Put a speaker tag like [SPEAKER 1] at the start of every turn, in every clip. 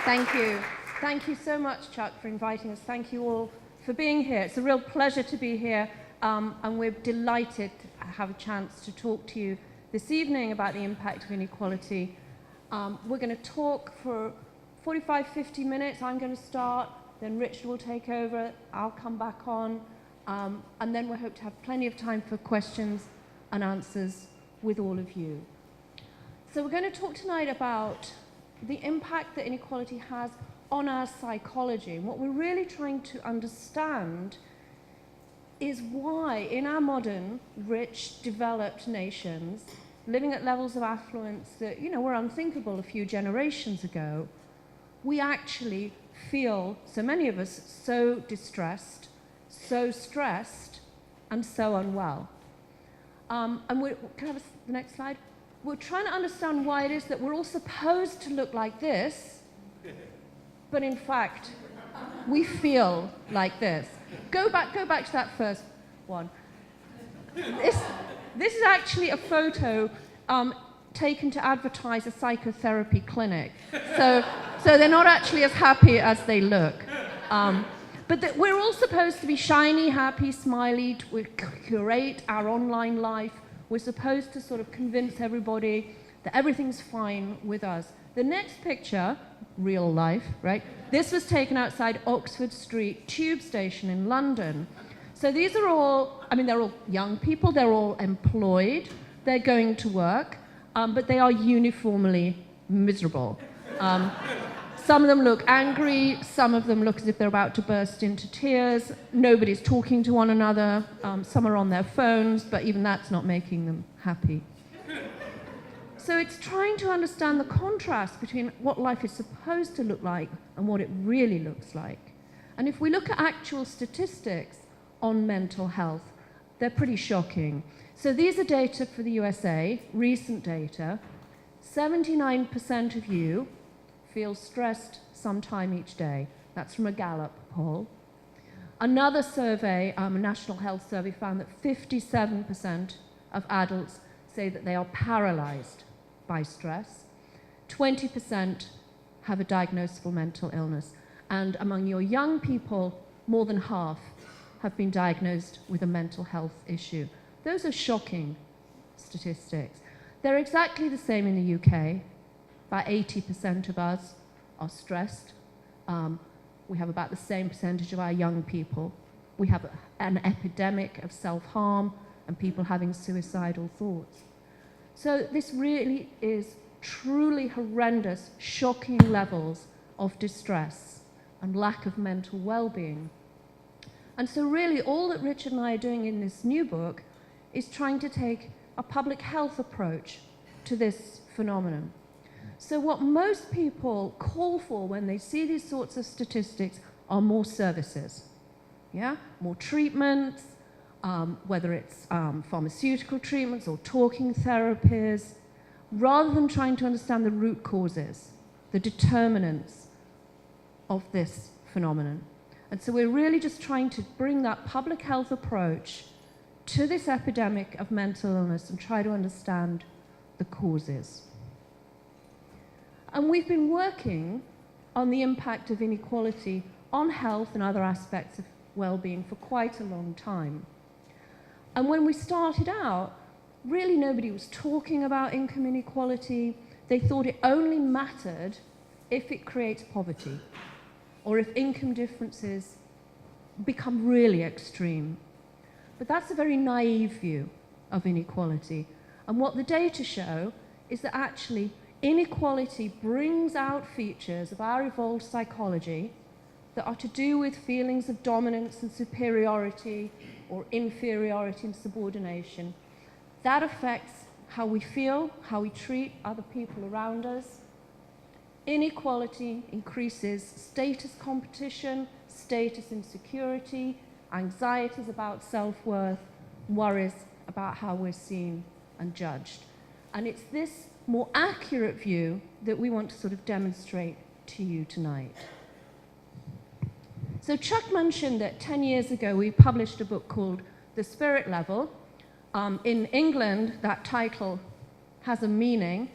[SPEAKER 1] Thank you. Thank you so much, Chuck, for inviting us. Thank you all for being here. It's a real pleasure to be here, and we're delighted to have a chance to talk to you this evening about the impact of inequality. We're going to talk for 45, 50 minutes. I'm going to start, then Richard will take over, I'll come back on, and then we hope to have plenty of time for questions and answers with all of you. So we're going to talk tonight about the impact that inequality has on our psychology. And what we're really trying to understand is why in our modern, rich, developed nations, living at levels of affluence that, were unthinkable a few generations ago, we actually feel, so many of us, so distressed, so stressed, and so unwell. And can I have the next slide? We're trying to understand why it is that we're all supposed to look like this, but in fact, we feel like this. Go back to that first one. This is actually a photo taken to advertise a psychotherapy clinic. So they're not actually as happy as they look. But we're all supposed to be shiny, happy, smiley. We curate our online life. We're supposed to sort of convince everybody that everything's fine with us. The next picture, real life, right? This was taken outside Oxford Street Tube Station in London. So these are all, they're all young people, they're all employed, they're going to work, but they are uniformly miserable. Some of them look angry, some of them look as if they're about to burst into tears, nobody's talking to one another, some are on their phones, but even that's not making them happy. So it's trying to understand the contrast between what life is supposed to look like and what it really looks like. And if we look at actual statistics on mental health, they're pretty shocking. So these are data for the USA, recent data. 79% of you feel stressed sometime each day. That's from a Gallup poll. Another survey, a national health survey, found that 57% of adults say that they are paralyzed by stress. 20% have a diagnosable mental illness. And among your young people, more than half have been diagnosed with a mental health issue. Those are shocking statistics. They're exactly the same in the UK. About 80% of us are stressed. We have about the same percentage of our young people. We have an epidemic of self-harm and people having suicidal thoughts. So this really is truly horrendous, shocking levels of distress and lack of mental well-being. And so really all that Richard and I are doing in this new book is trying to take a public health approach to this phenomenon. So what most people call for when they see these sorts of statistics are more services, more treatments, whether it's pharmaceutical treatments or talking therapies, rather than trying to understand the root causes, the determinants of this phenomenon. And so we're really just trying to bring that public health approach to this epidemic of mental illness and try to understand the causes. And we've been working on the impact of inequality on health and other aspects of well-being for quite a long time. And when we started out, really nobody was talking about income inequality. They thought it only mattered if it creates poverty, or if income differences become really extreme. But that's a very naive view of inequality. And what the data show is that actually inequality brings out features of our evolved psychology that are to do with feelings of dominance and superiority or inferiority and subordination. That affects how we feel, how we treat other people around us. Inequality increases status competition, status insecurity, anxieties about self-worth, worries about how we're seen and judged. And it's this more accurate view that we want to sort of demonstrate to you tonight. So Chuck mentioned that 10 years ago we published a book called The Spirit Level. In England, that title has a meaning.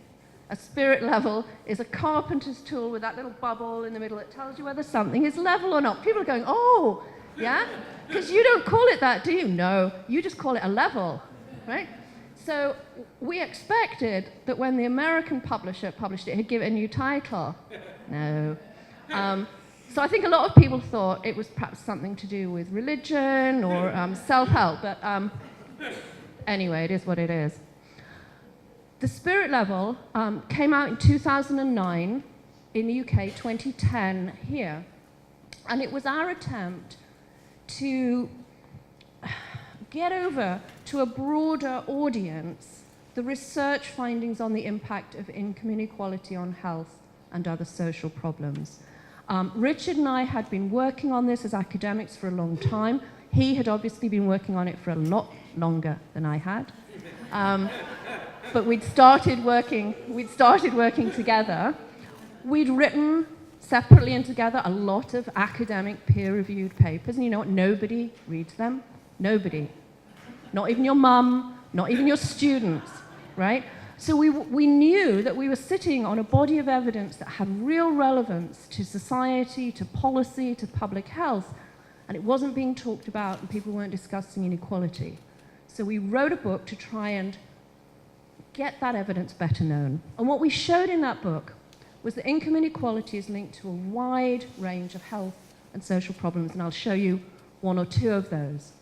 [SPEAKER 1] A spirit level is a carpenter's tool with that little bubble in the middle that tells you whether something is level or not. People are going, oh, yeah? Because you don't call it that, do you? No, you just call it a level, right? So we expected that when the American publisher published it, he'd give it a new title. No. So I think a lot of people thought it was perhaps something to do with religion or self-help, but anyway, it is what it is. The spirit level came out in 2009 in the UK, 2010 here. And it was our attempt to get over to a broader audience the research findings on the impact of income inequality on health and other social problems. Richard and I had been working on this as academics for a long time. He had obviously been working on it for a lot longer than I had. But we'd started working together. We'd written separately and together a lot of academic peer-reviewed papers, and you know what? Nobody reads them. Nobody. Not even your mum, not even your students, right? So we knew that we were sitting on a body of evidence that had real relevance to society, to policy, to public health, and it wasn't being talked about and people weren't discussing inequality. So we wrote a book to try and get that evidence better known. And what we showed in that book was that income inequality is linked to a wide range of health and social problems, and I'll show you one or two of those.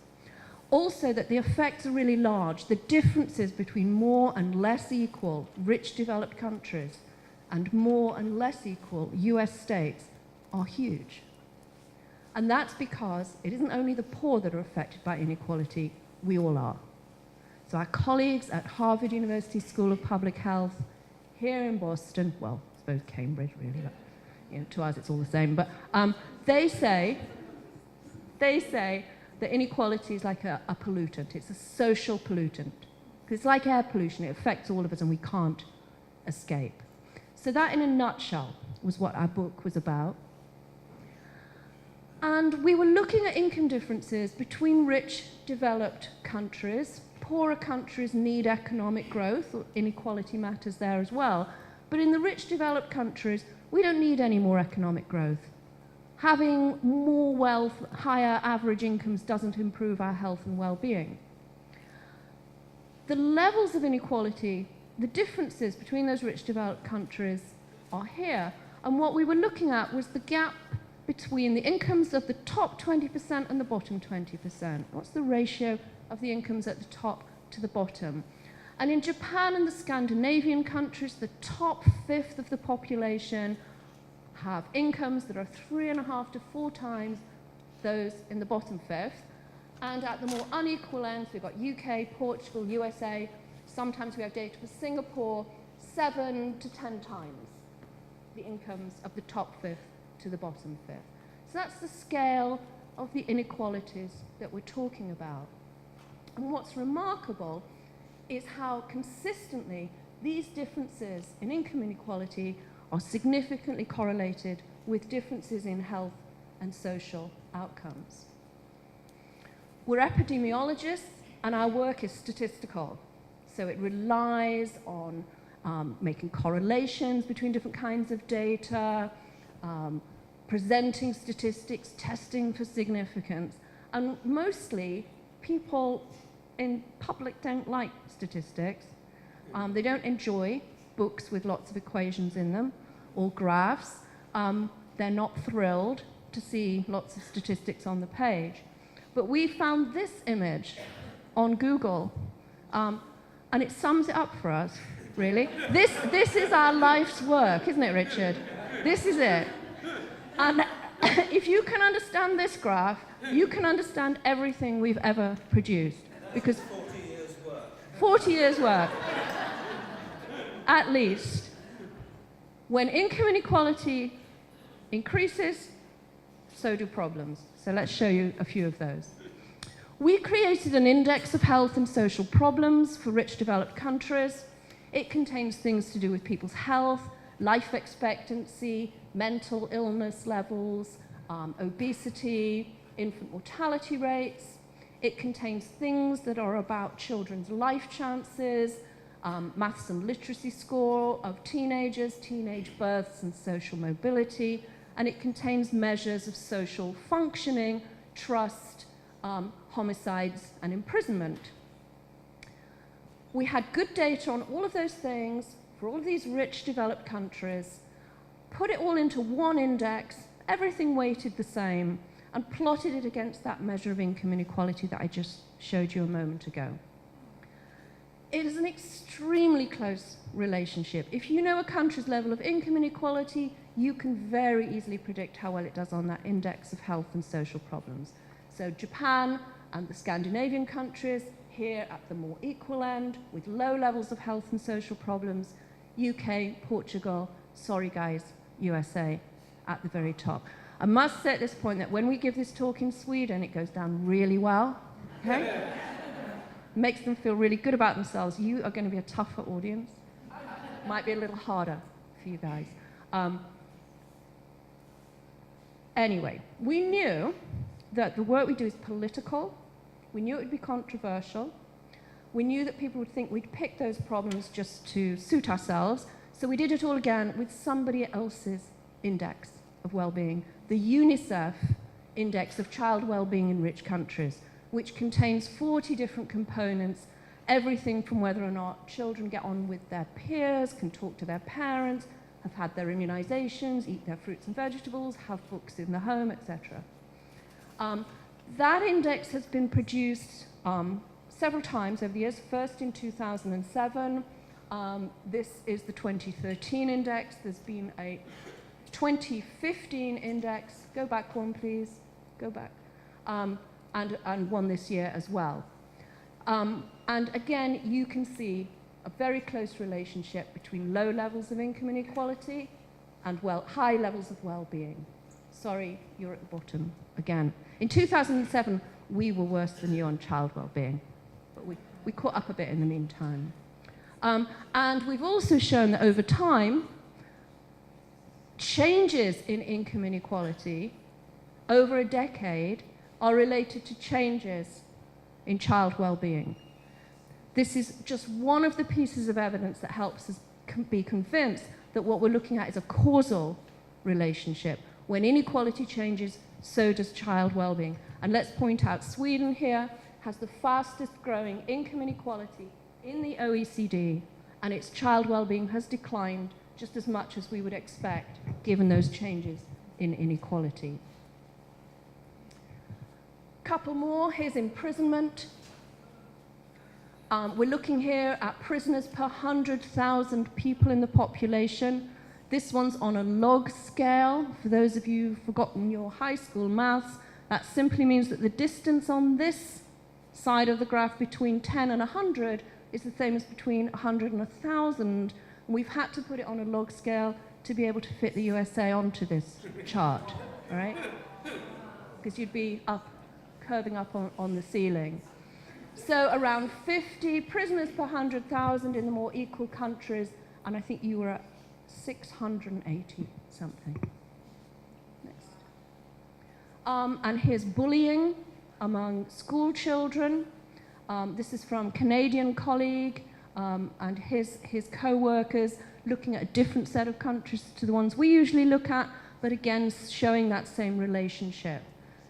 [SPEAKER 1] Also that the effects are really large. The differences between more and less equal rich developed countries and more and less equal US states are huge. And that's because it isn't only the poor that are affected by inequality, we all are. So our colleagues at Harvard University School of Public Health, here in Boston, well, I suppose Cambridge really, but you know, to us it's all the same, but they say that inequality is like a pollutant. It's a social pollutant. Because it's like air pollution. It affects all of us and we can't escape. So that, in a nutshell, was what our book was about. And we were looking at income differences between rich, developed countries. Poorer countries need economic growth. Inequality matters there as well. But in the rich, developed countries, we don't need any more economic growth. Having more wealth, higher average incomes doesn't improve our health and well-being. The levels of inequality, the differences between those rich developed countries are here. And what we were looking at was the gap between the incomes of the top 20% and the bottom 20%. What's the ratio of the incomes at the top to the bottom? And in Japan and the Scandinavian countries, the top fifth of the population have incomes that are 3.5 to 4 times those in the bottom fifth. And at the more unequal ends, we've got UK, Portugal, USA. Sometimes we have data for Singapore, 7 to 10 times the incomes of the top fifth to the bottom fifth. So that's the scale of the inequalities that we're talking about. And what's remarkable is how consistently these differences in income inequality are significantly correlated with differences in health and social outcomes. We're epidemiologists, and our work is statistical. So it relies on making correlations between different kinds of data, presenting statistics, testing for significance. And mostly, people in public don't like statistics. They don't enjoy books with lots of equations in them or graphs. They're not thrilled to see lots of statistics on the page. But we found this image on Google, and it sums it up for us, really. This is our life's work, isn't it, Richard? This is it. And if you can understand this graph, you can understand everything we've ever produced. Because
[SPEAKER 2] 40 years' work.
[SPEAKER 1] 40 years' work. At least. When income inequality increases, so do problems. So let's show you a few of those. We created an index of health and social problems for rich developed countries. It contains things to do with people's health, life expectancy, mental illness levels, obesity, infant mortality rates. It contains things that are about children's life chances, maths and literacy score of teenagers, teenage births and social mobility, and it contains measures of social functioning, trust, homicides and imprisonment. We had good data on all of those things for all of these rich developed countries, put it all into one index, everything weighted the same, and plotted it against that measure of income inequality that I just showed you a moment ago. It is an extremely close relationship. If you know a country's level of income inequality, you can very easily predict how well it does on that index of health and social problems. So Japan and the Scandinavian countries, here at the more equal end, with low levels of health and social problems. UK, Portugal, sorry guys, USA, at the very top. I must say at this point that when we give this talk in Sweden, it goes down really well, okay? Makes them feel really good about themselves. You are going to be a tougher audience. Might be a little harder for you guys. Anyway, we knew that the work we do is political. We knew it would be controversial. We knew that people would think we'd pick those problems just to suit ourselves. So we did it all again with somebody else's index of well-being, the UNICEF Index of Child Wellbeing in Rich Countries, which contains 40 different components, everything from whether or not children get on with their peers, can talk to their parents, have had their immunizations, eat their fruits and vegetables, have books in the home, etc. That index has been produced several times over the years, first in 2007. This is the 2013 index. There's been a 2015 index. Go back one, please. Go back. And one this year as well. And again, you can see a very close relationship between low levels of income inequality and high levels of well-being. Sorry, you're at the bottom again. In 2007, we were worse than you on child well-being, but we caught up a bit in the meantime. And we've also shown that over time, changes in income inequality over a decade are related to changes in child well-being. This is just one of the pieces of evidence that helps us be convinced that what we're looking at is a causal relationship. When inequality changes, so does child well-being. And let's point out, Sweden here has the fastest growing income inequality in the OECD, and its child well-being has declined just as much as we would expect, given those changes in inequality. Couple more, here's imprisonment. We're looking here at prisoners per 100,000 people in the population. This one's on a log scale. For those of you who've forgotten your high school maths, that simply means that the distance on this side of the graph between 10 and 100 is the same as between 100 and 1,000. We've had to put it on a log scale to be able to fit the USA onto this chart, all right? Because you'd be curving up on the ceiling. So around 50 prisoners per 100,000 in the more equal countries, and I think you were at 680 something. Next. And here's bullying among school children. This is from a Canadian colleague and his co-workers, looking at a different set of countries to the ones we usually look at, but again showing that same relationship.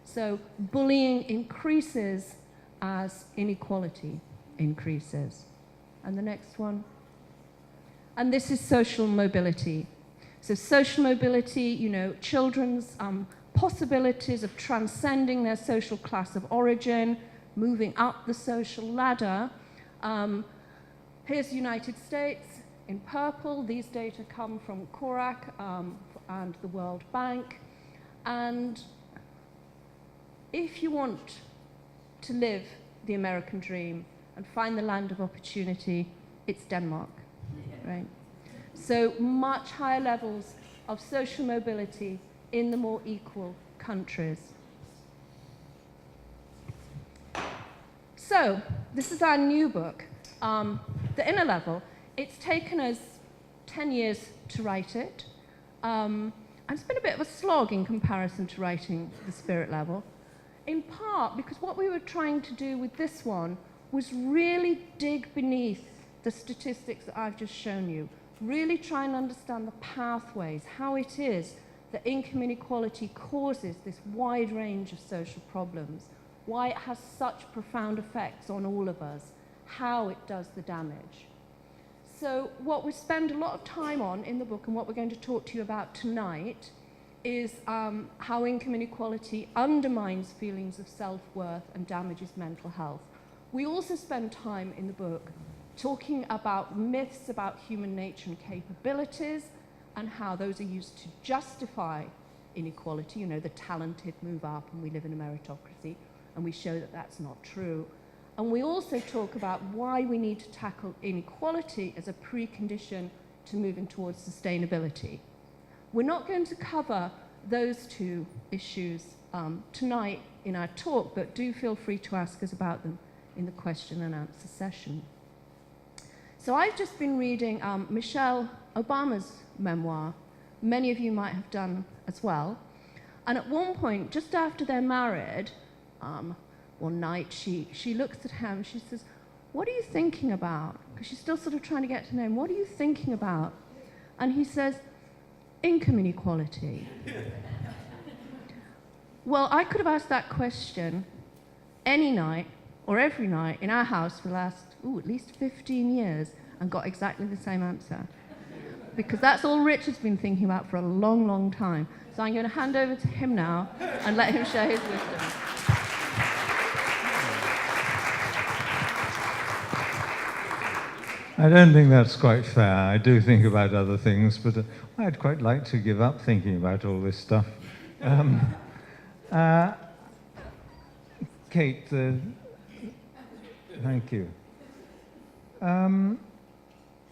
[SPEAKER 1] So bullying increases as inequality increases. And the next one. And this is social mobility. So social mobility, you know, children's possibilities of transcending their social class of origin, moving up the social ladder. Here's the United States in purple. These data come from CORAC and the World Bank. And if you want to live the American dream and find the land of opportunity, it's Denmark, right? So much higher levels of social mobility in the more equal countries. So this is our new book, The Inner Level. It's taken us 10 years to write it. And it's been a bit of a slog in comparison to writing The Spirit Level, in part because what we were trying to do with this one was really dig beneath the statistics that I've just shown you, really try and understand the pathways, how it is that income inequality causes this wide range of social problems, why it has such profound effects on all of us, how it does the damage. So what we spend a lot of time on in the book, and what we're going to talk to you about tonight, is how income inequality undermines feelings of self-worth and damages mental health. We also spend time in the book talking about myths about human nature and capabilities, and how those are used to justify inequality. You know, the talented move up and we live in a meritocracy, and we show that that's not true. And we also talk about why we need to tackle inequality as a precondition to moving towards sustainability. We're not going to cover those two issues tonight in our talk, but do feel free to ask us about them in the question and answer session. So I've just been reading Michelle Obama's memoir. Many of you might have done as well. And at one point, just after they're married, one night she looks at him, she says, "What are you thinking about?" Because she's still sort of trying to get to know him. "What are you thinking about?" And he says, "Income inequality." Well, I could have asked that question any night or every night in our house for the last, at least 15 years and got exactly the same answer. Because that's all Richard's been thinking about for a long, long time. So I'm going to hand over to him now and let him share his wisdom.
[SPEAKER 2] I don't think that's quite fair. I do think about other things, but I'd quite like to give up thinking about all this stuff. Kate, thank you.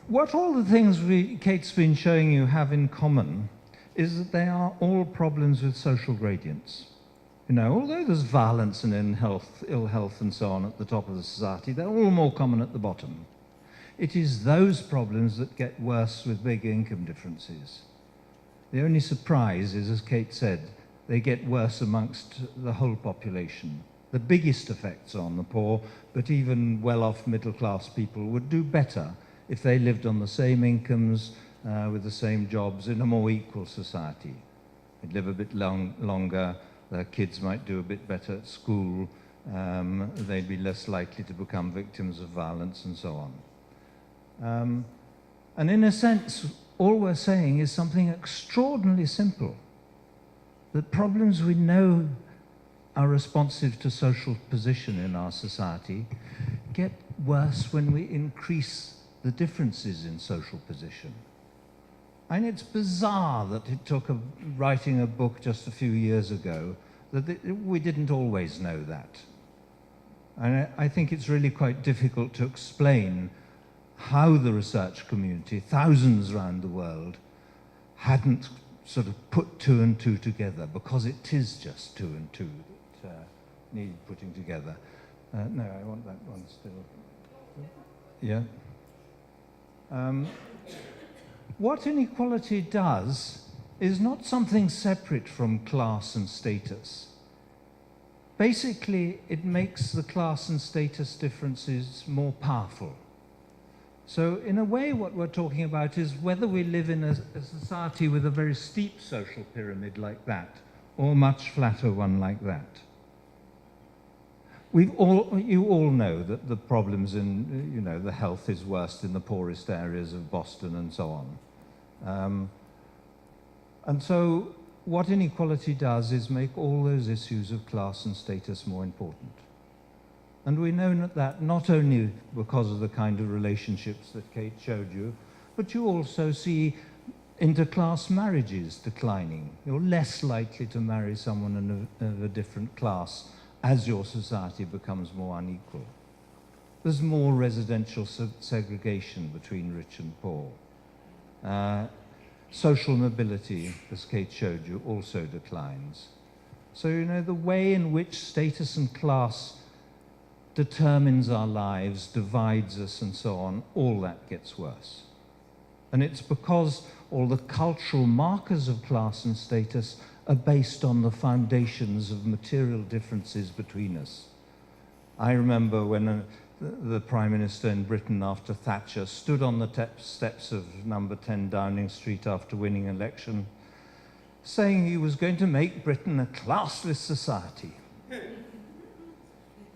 [SPEAKER 2] What all the things Kate's been showing you have in common is that they are all problems with social gradients. You know, although there's violence and ill health and so on at the top of the society, they're all more common at the bottom. It is those problems that get worse with big income differences. The only surprise is, as Kate said, they get worse amongst the whole population. The biggest effects are on the poor, but even well-off middle-class people would do better if they lived on the same incomes with the same jobs in a more equal society. They'd live a bit longer, their kids might do a bit better at school, they'd be less likely to become victims of violence and so on. And in a sense, all we're saying is something extraordinarily simple. The problems we know are responsive to social position in our society get worse when we increase the differences in social position. And it's bizarre that it took writing a book just a few years ago that we didn't always know that. And I think it's really quite difficult to explain how the research community, thousands around the world, hadn't sort of put two and two together, because it is just two and two that need putting together. No, I want that one still. Yeah. What inequality does is not something separate from class and status. Basically, it makes the class and status differences more powerful. So in a way, what we're talking about is whether we live in a society with a very steep social pyramid like that, or a much flatter one like that. You all know that the problems in, the health is worst in the poorest areas of Boston and so on. And so what inequality does is make all those issues of class and status more important. And we know that not only because of the kind of relationships that Kate showed you, but you also see interclass marriages declining. You're less likely to marry someone of a different class as your society becomes more unequal. There's more residential segregation between rich and poor. Social mobility, as Kate showed you, also declines. So, the way in which status and class determines our lives, divides us, and so on, all that gets worse. And it's because all the cultural markers of class and status are based on the foundations of material differences between us. I remember when the Prime Minister in Britain after Thatcher stood on the steps of number 10 Downing Street after winning election, saying he was going to make Britain a classless society.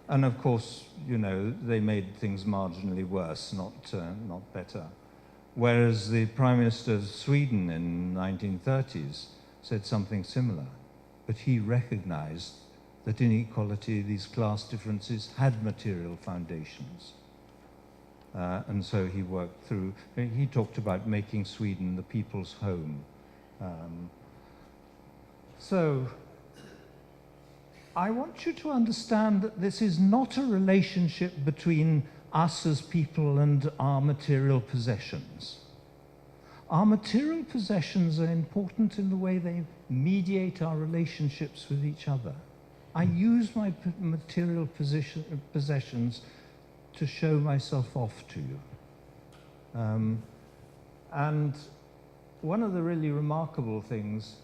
[SPEAKER 2] And of course, you know, they made things marginally worse, not better. Whereas the Prime Minister of Sweden in the 1930s said something similar, but he recognized that inequality, these class differences, had material foundations. And so he worked through, he talked about making Sweden the people's home. So I want you to understand that this is not a relationship between us as people and our material possessions. Our material possessions are important in the way they mediate our relationships with each other. I use my material possessions to show myself off to you. And one of the really remarkable things,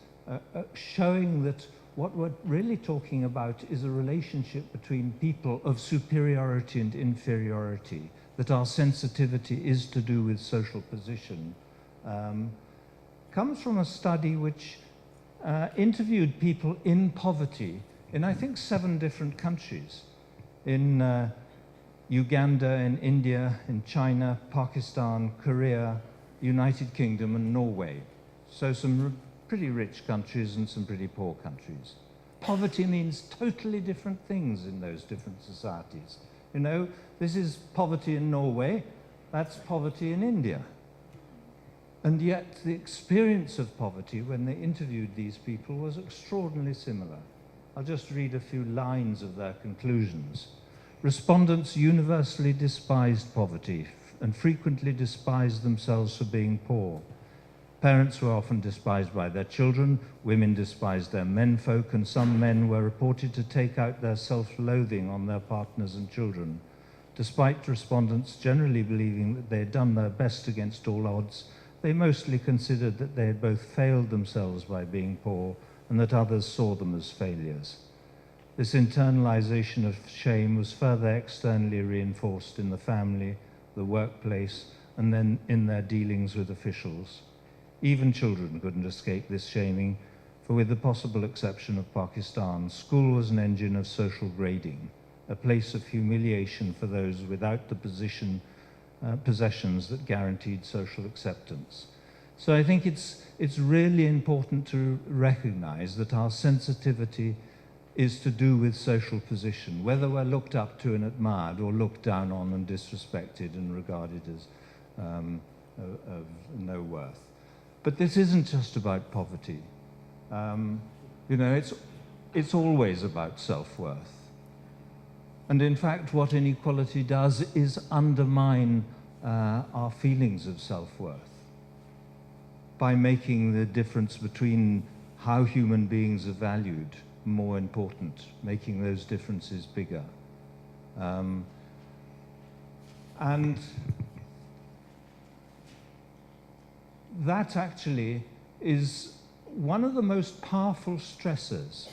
[SPEAKER 2] showing that what we're really talking about is a relationship between people of superiority and inferiority, that our sensitivity is to do with social position, comes from a study which interviewed people in poverty in, I think, 7 different countries. In Uganda, in India, in China, Pakistan, Korea, United Kingdom, and Norway. So some pretty rich countries and some pretty poor countries. Poverty means totally different things in those different societies. You know, this is poverty in Norway, that's poverty in India. And yet the experience of poverty when they interviewed these people was extraordinarily similar. I'll just read a few lines of their conclusions. Respondents universally despised poverty and frequently despised themselves for being poor. Parents were often despised by their children, women despised their menfolk, and some men were reported to take out their self-loathing on their partners and children. Despite respondents generally believing that they had done their best against all odds, they mostly considered that they had both failed themselves by being poor and that others saw them as failures. This internalization of shame was further externally reinforced in the family, the workplace, and then in their dealings with officials. Even children couldn't escape this shaming, for with the possible exception of Pakistan, school was an engine of social grading, a place of humiliation for those without the possessions that guaranteed social acceptance. So I think it's really important to recognize that our sensitivity is to do with social position, whether we're looked up to and admired or looked down on and disrespected and regarded as of no worth. But this isn't just about poverty. You know, it's always about self-worth. And in fact, what inequality does is undermine our feelings of self-worth by making the difference between how human beings are valued more important, making those differences bigger. And that actually is one of the most powerful stressors.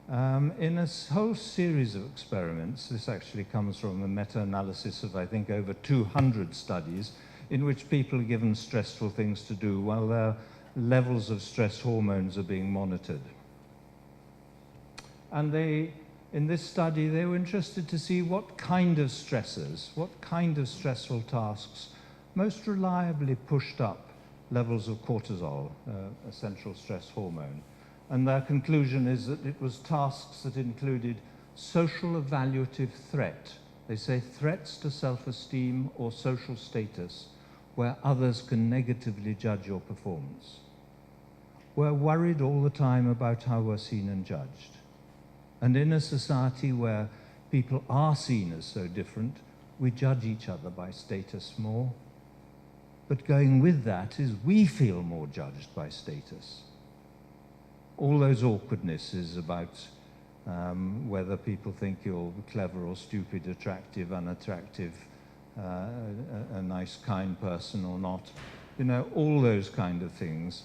[SPEAKER 2] In a whole series of experiments, this actually comes from a meta-analysis of, I think, over 200 studies, in which people are given stressful things to do while their levels of stress hormones are being monitored. And in this study, they were interested to see what kind of stressors, what kind of stressful tasks most reliably pushed up levels of cortisol, a central stress hormone. And their conclusion is that it was tasks that included social evaluative threat. They say threats to self-esteem or social status where others can negatively judge your performance. We're worried all the time about how we're seen and judged. And in a society where people are seen as so different, we judge each other by status more. But going with that is we feel more judged by status. All those awkwardnesses about whether people think you're clever or stupid, attractive, unattractive, a nice, kind person or not, you know, all those kind of things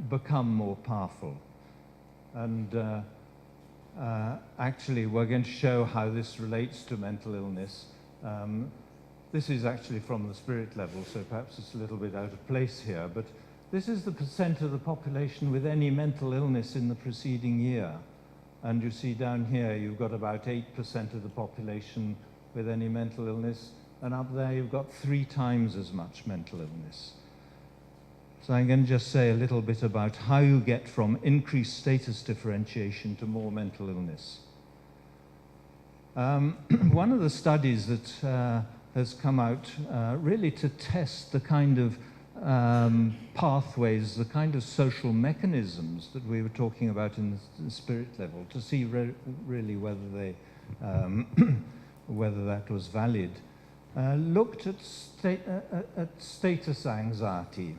[SPEAKER 2] become more powerful. And actually, we're going to show how this relates to mental illness. This is actually from the spirit level, so perhaps it's a little bit out of place here, but this is the percent of the population with any mental illness in the preceding year. And you see down here, you've got about 8% of the population with any mental illness, and up there you've got 3 times as much mental illness. So I'm going to just say a little bit about how you get from increased status differentiation to more mental illness. One of the studies that has come out really to test the kind of pathways, the kind of social mechanisms that we were talking about in the spirit level, to see really whether they, whether that was valid, looked at status anxiety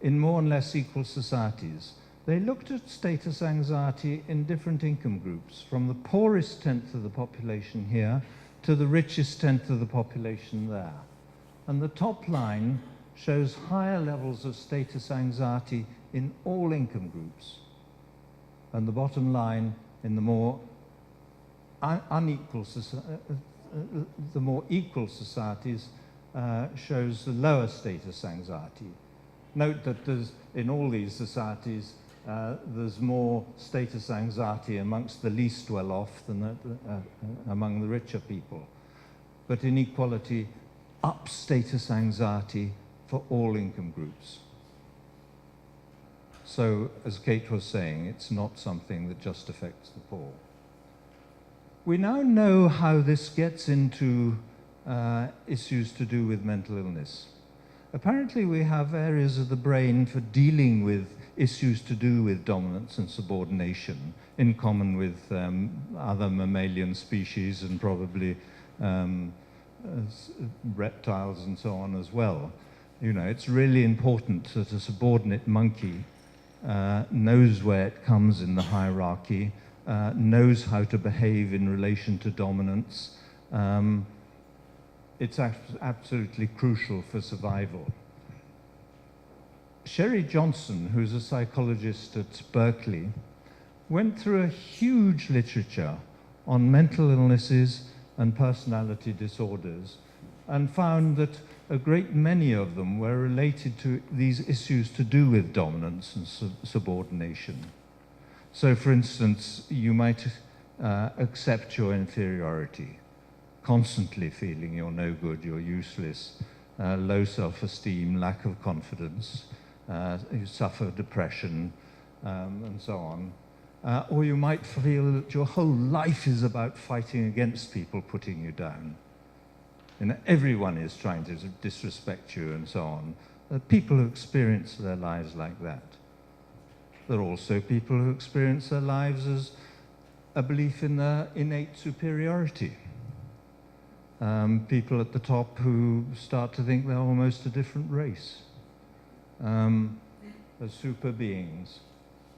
[SPEAKER 2] in more and less equal societies. They looked at status anxiety in different income groups, from the poorest tenth of the population here to the richest tenth of the population there. And the top line shows higher levels of status anxiety in all income groups. And the bottom line, in the more the more equal societies, shows the lower status anxiety. Note that in all these societies, there's more status anxiety amongst the least well-off than among the richer people. But inequality ups status anxiety for all income groups. So, as Kate was saying, it's not something that just affects the poor. We now know how this gets into issues to do with mental illness. Apparently we have areas of the brain for dealing with issues to do with dominance and subordination, in common with other mammalian species and probably reptiles and so on as well. You know, it's really important that a subordinate monkey knows where it comes in the hierarchy, knows how to behave in relation to dominance. It's absolutely crucial for survival. Sherry Johnson, who's a psychologist at Berkeley, went through a huge literature on mental illnesses and personality disorders and found that a great many of them were related to these issues to do with dominance and subordination. So, for instance, you might accept your inferiority, constantly feeling you're no good, you're useless, low self-esteem, lack of confidence, you suffer depression, and so on. Or you might feel that your whole life is about fighting against people putting you down. You know, everyone is trying to disrespect you and so on. People who experience their lives like that. There are also people who experience their lives as a belief in their innate superiority. People at the top who start to think they're almost a different race, as super beings.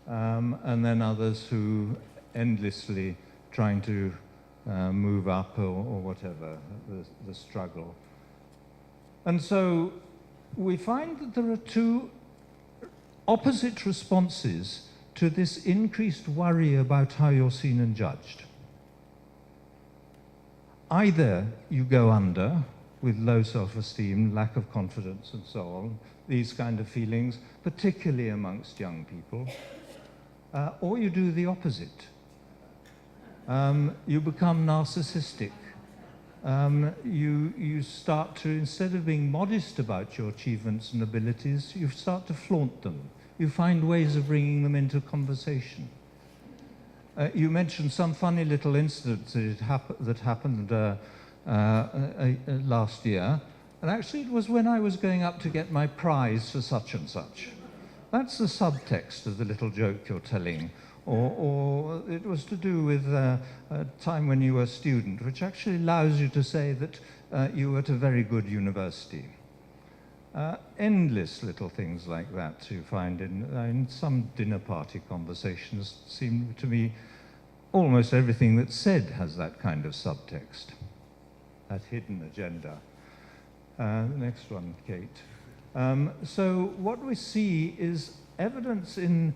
[SPEAKER 2] And then others who endlessly trying to move up or whatever, the struggle. And so we find that there are 2 opposite responses to this increased worry about how you're seen and judged. Either you go under with low self-esteem, lack of confidence and so on, these kind of feelings, particularly amongst young people, or you do the opposite. You become narcissistic. You start to, instead of being modest about your achievements and abilities, you start to flaunt them. You find ways of bringing them into conversation. You mentioned some funny little incidents that happened last year, and actually it was when I was going up to get my prize for such and such. That's the subtext of the little joke you're telling. Or it was to do with a time when you were a student, which actually allows you to say that you were at a very good university. Endless little things like that you find in some dinner party conversations. Seem to me almost everything that's said has that kind of subtext, that hidden agenda. Next one, Kate. So what we see is evidence in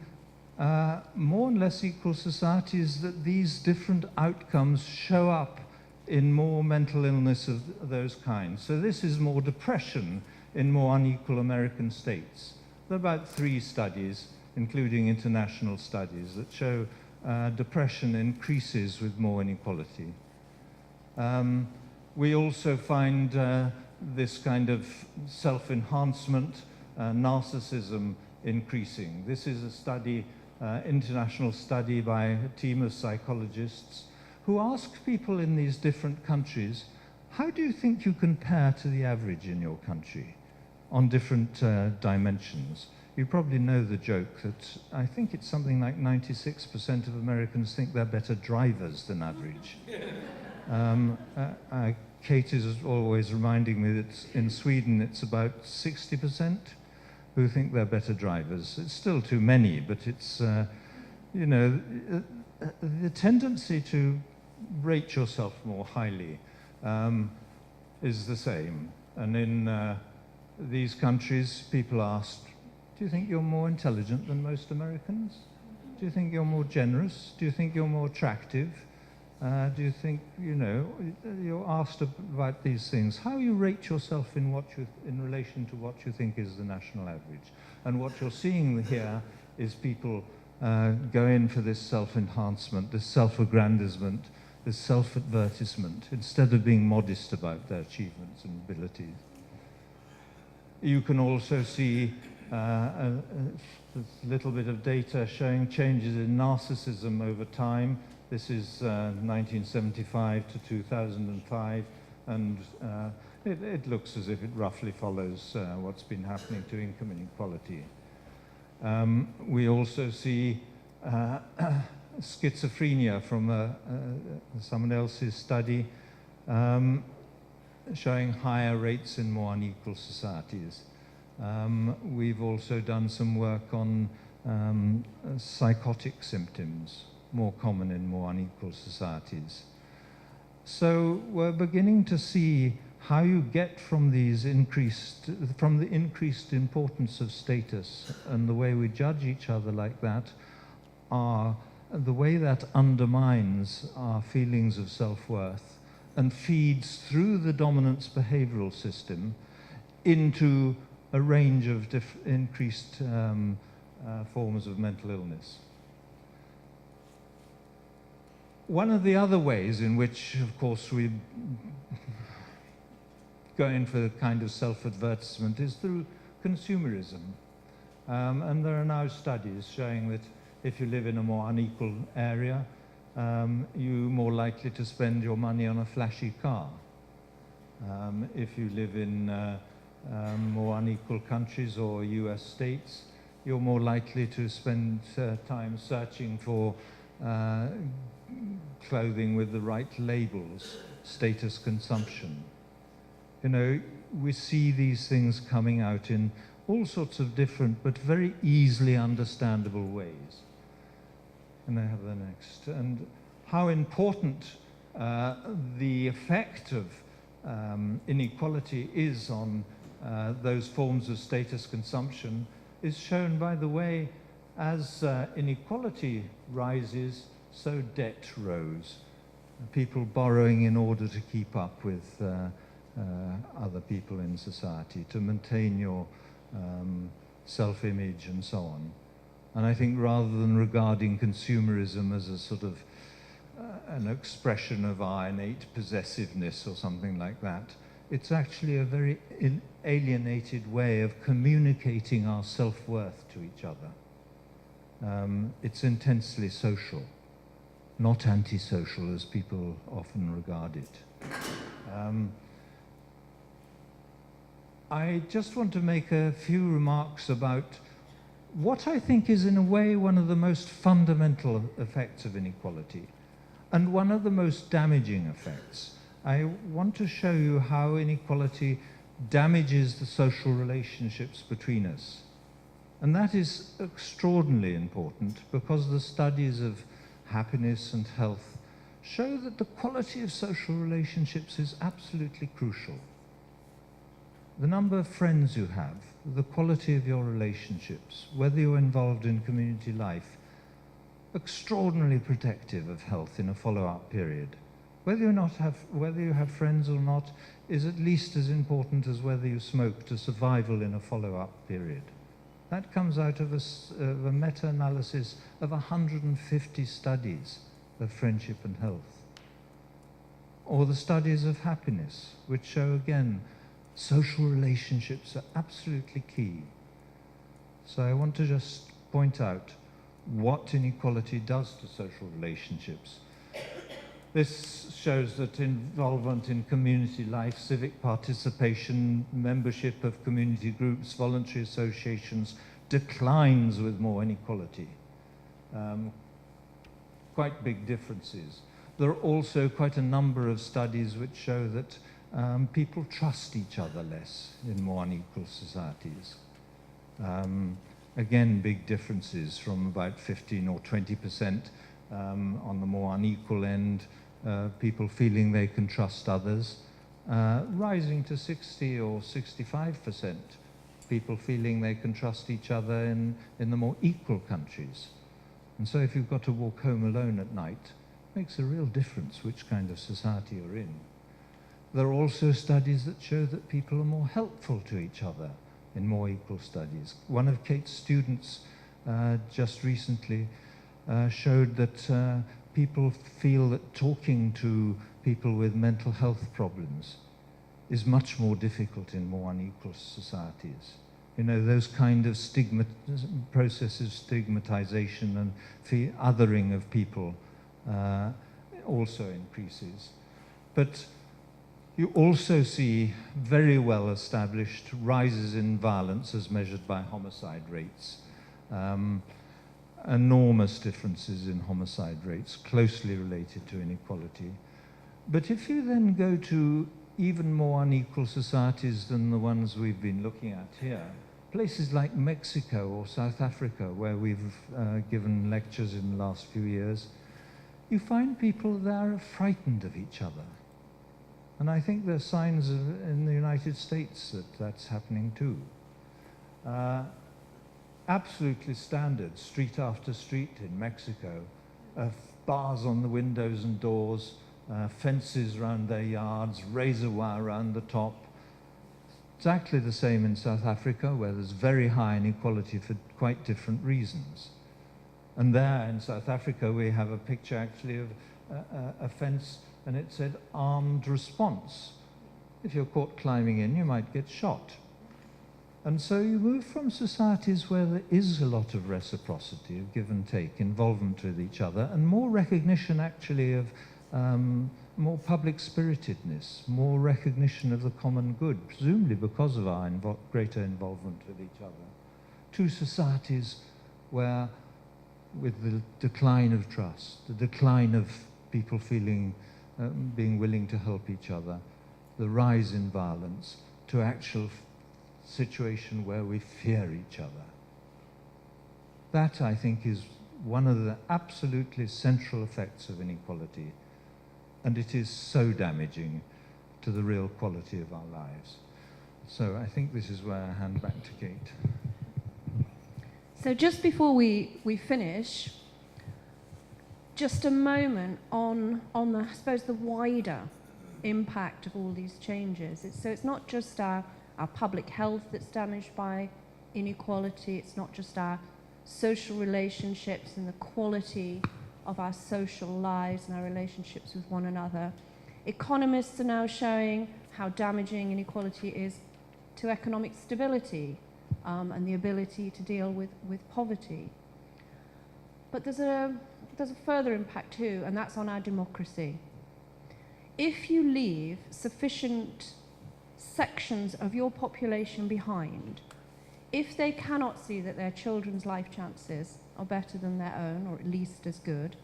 [SPEAKER 2] more and less equal societies, that these different outcomes show up in more mental illness of those kinds. So this is more depression in more unequal American states. There are about 3 studies, including international studies, that show depression increases with more inequality. We also find this kind of self-enhancement, narcissism increasing. This is a study, international study by a team of psychologists who asked people in these different countries, how do you think you compare to the average in your country on different dimensions? You probably know the joke that I think it's something like 96% of Americans think they're better drivers than average. Kate is always reminding me that in Sweden it's about 60% who think they're better drivers. It's still too many, but it's, you know, the tendency to rate yourself more highly is the same. And in these countries, people asked, do you think you're more intelligent than most Americans? Do you think you're more generous? Do you think you're more attractive? Do you think, you know, you're asked about these things. How you rate yourself in relation to what you think is the national average. And what you're seeing here is people go in for this self-enhancement, this self-aggrandizement, this self-advertisement, instead of being modest about their achievements and abilities. You can also see a little bit of data showing changes in narcissism over time. This is 1975 to 2005, and it looks as if it roughly follows what's been happening to income inequality. We also see schizophrenia from someone else's study, showing higher rates in more unequal societies. We've also done some work on psychotic symptoms, more common in more unequal societies. So we're beginning to see how you get from the increased importance of status and the way we judge each other like that, the way that undermines our feelings of self-worth and feeds through the dominance behavioral system into a range of increased forms of mental illness. One of the other ways in which, of course, we go in for the kind of self-advertisement is through consumerism. And there are now studies showing that if you live in a more unequal area, you're more likely to spend your money on a flashy car. If you live in more unequal countries or US states, you're more likely to spend time searching for clothing with the right labels, status consumption. You know, we see these things coming out in all sorts of different but very easily understandable ways. And I have the next. And how important the effect of inequality is on those forms of status consumption is shown by the way as inequality rises, so debt rose. People borrowing in order to keep up with other people in society, to maintain your self-image and so on. And I think rather than regarding consumerism as a sort of an expression of our innate possessiveness or something like that, it's actually a very alienated way of communicating our self-worth to each other. It's intensely social, not antisocial as people often regard it. I just want to make a few remarks about what I think is in a way one of the most fundamental effects of inequality and one of the most damaging effects. I want to show you how inequality damages the social relationships between us. And that is extraordinarily important because the studies of happiness and health show that the quality of social relationships is absolutely crucial. The number of friends you have, the quality of your relationships, whether you're involved in community life, extraordinarily protective of health in a follow-up period. Whether you have friends or not is at least as important as whether you smoke to survival in a follow-up period. That comes out of a meta-analysis of 150 studies of friendship and health. Or the studies of happiness, which show again, social relationships are absolutely key. So I want to just point out what inequality does to social relationships. This shows that involvement in community life, civic participation, membership of community groups, voluntary associations declines with more inequality. Quite big differences. There are also quite a number of studies which show that people trust each other less in more unequal societies. Again, big differences from about 15 or 20% on the more unequal end, people feeling they can trust others, rising to 60 or 65%, people feeling they can trust each other in the more equal countries. And so if you've got to walk home alone at night, it makes a real difference which kind of society you're in. There are also studies that show that people are more helpful to each other in more equal studies. One of Kate's students just recently showed that people feel that talking to people with mental health problems is much more difficult in more unequal societies. You know, those kind of processes of stigmatization and the othering of people also increases. But you also see very well established rises in violence as measured by homicide rates. Enormous differences in homicide rates, closely related to inequality. But if you then go to even more unequal societies than the ones we've been looking at here, places like Mexico or South Africa, where we've given lectures in the last few years, you find people there are frightened of each other. And I think there's signs in the United States that that's happening too. Absolutely standard, street after street in Mexico, bars on the windows and doors, fences around their yards, razor wire around the top. Exactly the same in South Africa, where there's very high inequality for quite different reasons. And there in South Africa, we have a picture actually of a fence, and it said armed response. If you're caught climbing in, you might get shot. And so you move from societies where there is a lot of reciprocity, of give and take, involvement with each other, and more recognition actually of more public spiritedness, more recognition of the common good, presumably because of our greater involvement with each other, to societies where, with the decline of trust, the decline of people feeling, being willing to help each other, the rise in violence, to actual situation where we fear each other. That, I think, is one of the absolutely central effects of inequality, and it is so damaging to the real quality of our lives. So I think this is where I hand back to Kate.
[SPEAKER 1] So just before we finish, just a moment on the, I suppose, the wider impact of all these changes. It's not just our public health that's damaged by inequality, it's not just our social relationships and the quality of our social lives and our relationships with one another. Economists are now showing how damaging inequality is to economic stability and the ability to deal with poverty. But there's a further impact too, and that's on our democracy. If you leave sufficient sections of your population behind, if they cannot see that their children's life chances are better than their own, or at least as good,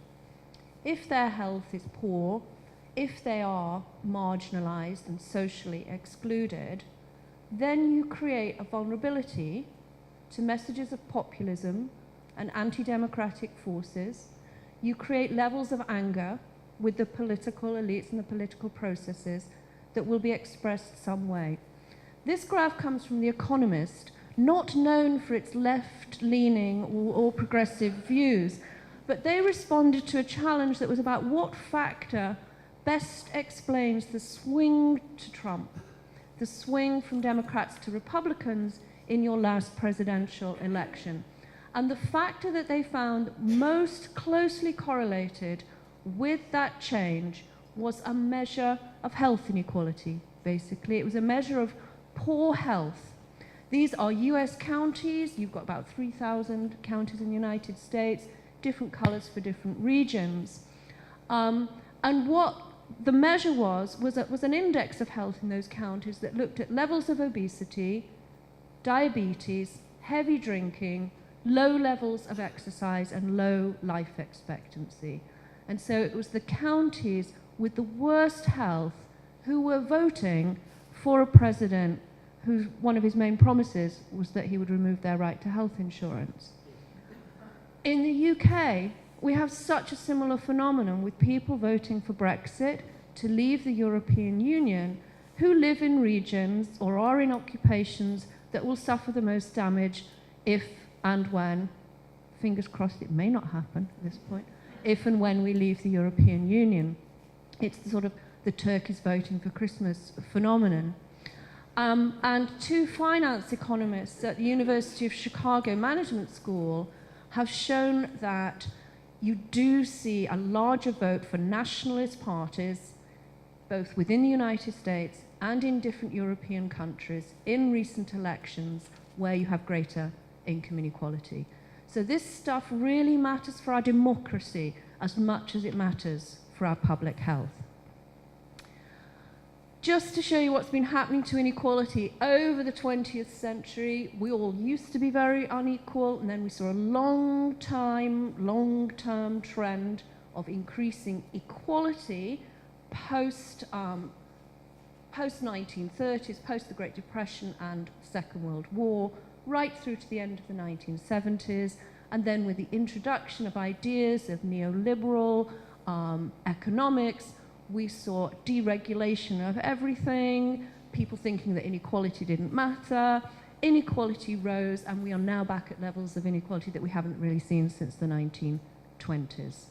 [SPEAKER 1] if their health is poor, if they are marginalized and socially excluded, then you create a vulnerability to messages of populism and anti-democratic forces. You create levels of anger with the political elites and the political processes that will be expressed some way. This graph comes from The Economist, not known for its left-leaning or progressive views, But they responded to a challenge that was about what factor best explains the swing to Trump, the swing from Democrats to Republicans in your last presidential election. And the factor that they found most closely correlated with that change was a measure of health inequality, basically. It was a measure of poor health. These are US counties. You've got about 3,000 counties in the United States, different colors for different regions. And what the measure was an index of health in those counties that looked at levels of obesity, diabetes, heavy drinking, low levels of exercise, and low life expectancy. And so it was the counties with the worst health who were voting for a president whose one of his main promises was that he would remove their right to health insurance. In the UK, we have such a similar phenomenon with people voting for Brexit to leave the European Union who live in regions or are in occupations that will suffer the most damage if and when, fingers crossed it may not happen at this point, if and when we leave the European Union. It's sort of the turkeys voting for Christmas phenomenon. And two finance economists at the University of Chicago Management School have shown that you do see a larger vote for nationalist parties, both within the United States and in different European countries, in recent elections where you have greater income inequality. So this stuff really matters for our democracy as much as it matters for our public health. Just to show you what's been happening to inequality over the 20th century, we all used to be very unequal, and then we saw a long-term trend of increasing equality post-1930s, post the Great Depression and Second World War, right through to the end of the 1970s, and then with the introduction of ideas of neoliberal economics, we saw deregulation of everything, people thinking that inequality didn't matter, inequality rose, and we are now back at levels of inequality that we haven't really seen since the 1920s.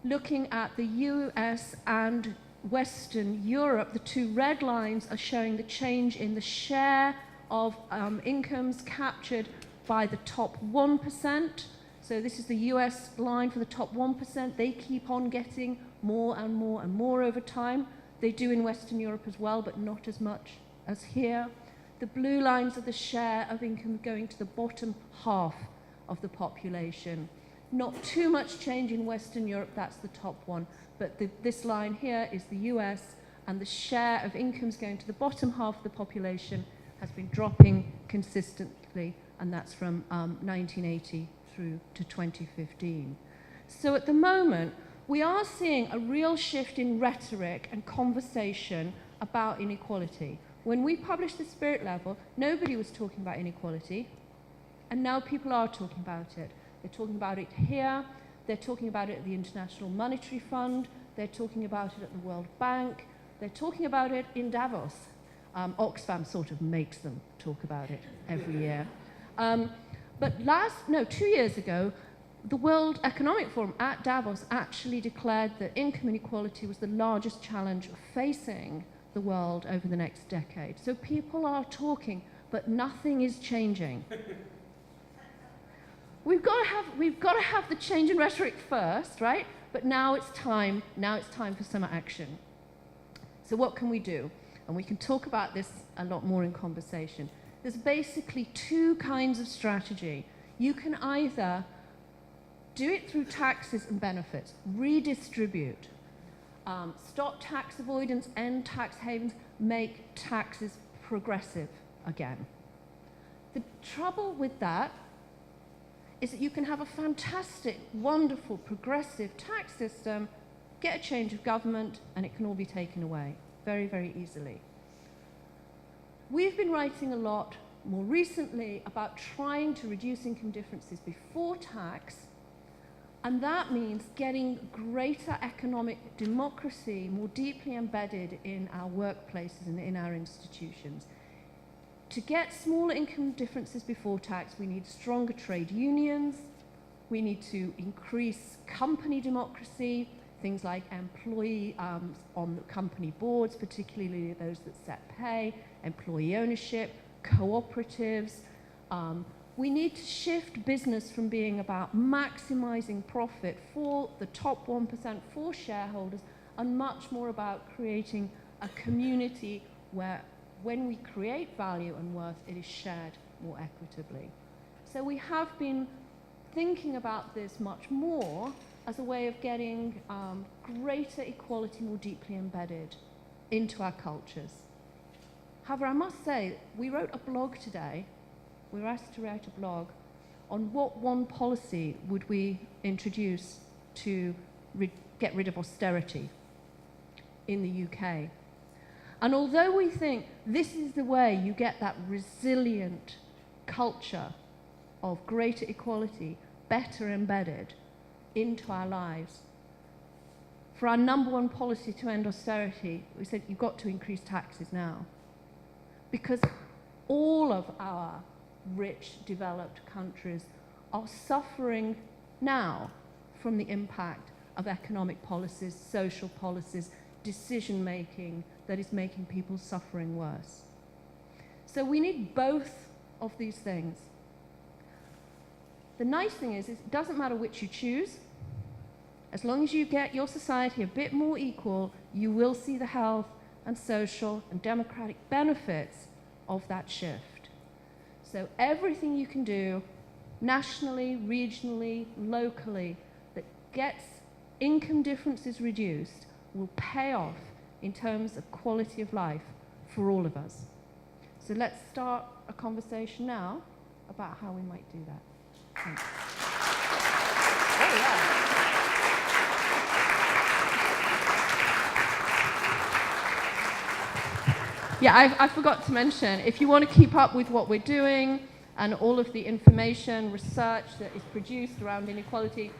[SPEAKER 1] Looking at the US and Western Europe, the two red lines are showing the change in the share of incomes captured by the top 1%. So this is the US line for the top 1%. They keep on getting more and more and more over time. They do in Western Europe as well, but not as much as here. The blue lines are the share of income going to the bottom half of the population. Not too much change in Western Europe, that's the top one. But this line here is the US, and the share of incomes going to the bottom half of the population has been dropping consistently, and that's from 1980 through to 2015. So at the moment, we are seeing a real shift in rhetoric and conversation about inequality. When we published the Spirit Level, nobody was talking about inequality, and now people are talking about it. They're talking about it here, they're talking about it at the International Monetary Fund, they're talking about it at the World Bank, they're talking about it in Davos. Oxfam sort of makes them talk about it every year. But 2 years ago, the World Economic Forum at Davos actually declared that income inequality was the largest challenge facing the world over the next decade. So people are talking, but nothing is changing. We've got to have the change in rhetoric first, right? But now it's time for some action. So what can we do? And we can talk about this a lot more in conversation. There's basically two kinds of strategy. You can either do it through taxes and benefits, redistribute, stop tax avoidance, end tax havens, make taxes progressive again. The trouble with that is that you can have a fantastic, wonderful, progressive tax system, get a change of government, and it can all be taken away very, very easily. We've been writing a lot more recently about trying to reduce income differences before tax, and that means getting greater economic democracy more deeply embedded in our workplaces and in our institutions. to get smaller income differences before tax, we need stronger trade unions, we need to increase company democracy, things like employee on the company boards, particularly those that set pay, employee ownership, cooperatives. We need to shift business from being about maximizing profit for the top 1% for shareholders and much more about creating a community where when we create value and worth, it is shared more equitably. So we have been thinking about this much more as a way of getting greater equality more deeply embedded into our cultures. However, I must say, we wrote a blog today. We were asked to write a blog on what one policy would we introduce to get rid of austerity in the UK. And although we think this is the way you get that resilient culture of greater equality better embedded into our lives, for our number one policy to end austerity, we said you've got to increase taxes now. Because all of our rich, developed countries are suffering now from the impact of economic policies, social policies, decision-making that is making people's suffering worse. So we need both of these things. The nice thing is it doesn't matter which you choose. As long as you get your society a bit more equal, you will see the health and social and democratic benefits of that shift. So everything you can do nationally, regionally, locally that gets income differences reduced will pay off in terms of quality of life for all of us. So let's start a conversation now about how we might do that. Thanks. Oh, yeah, I forgot to mention, if you want to keep up with what we're doing and all of the information, research that is produced around inequality,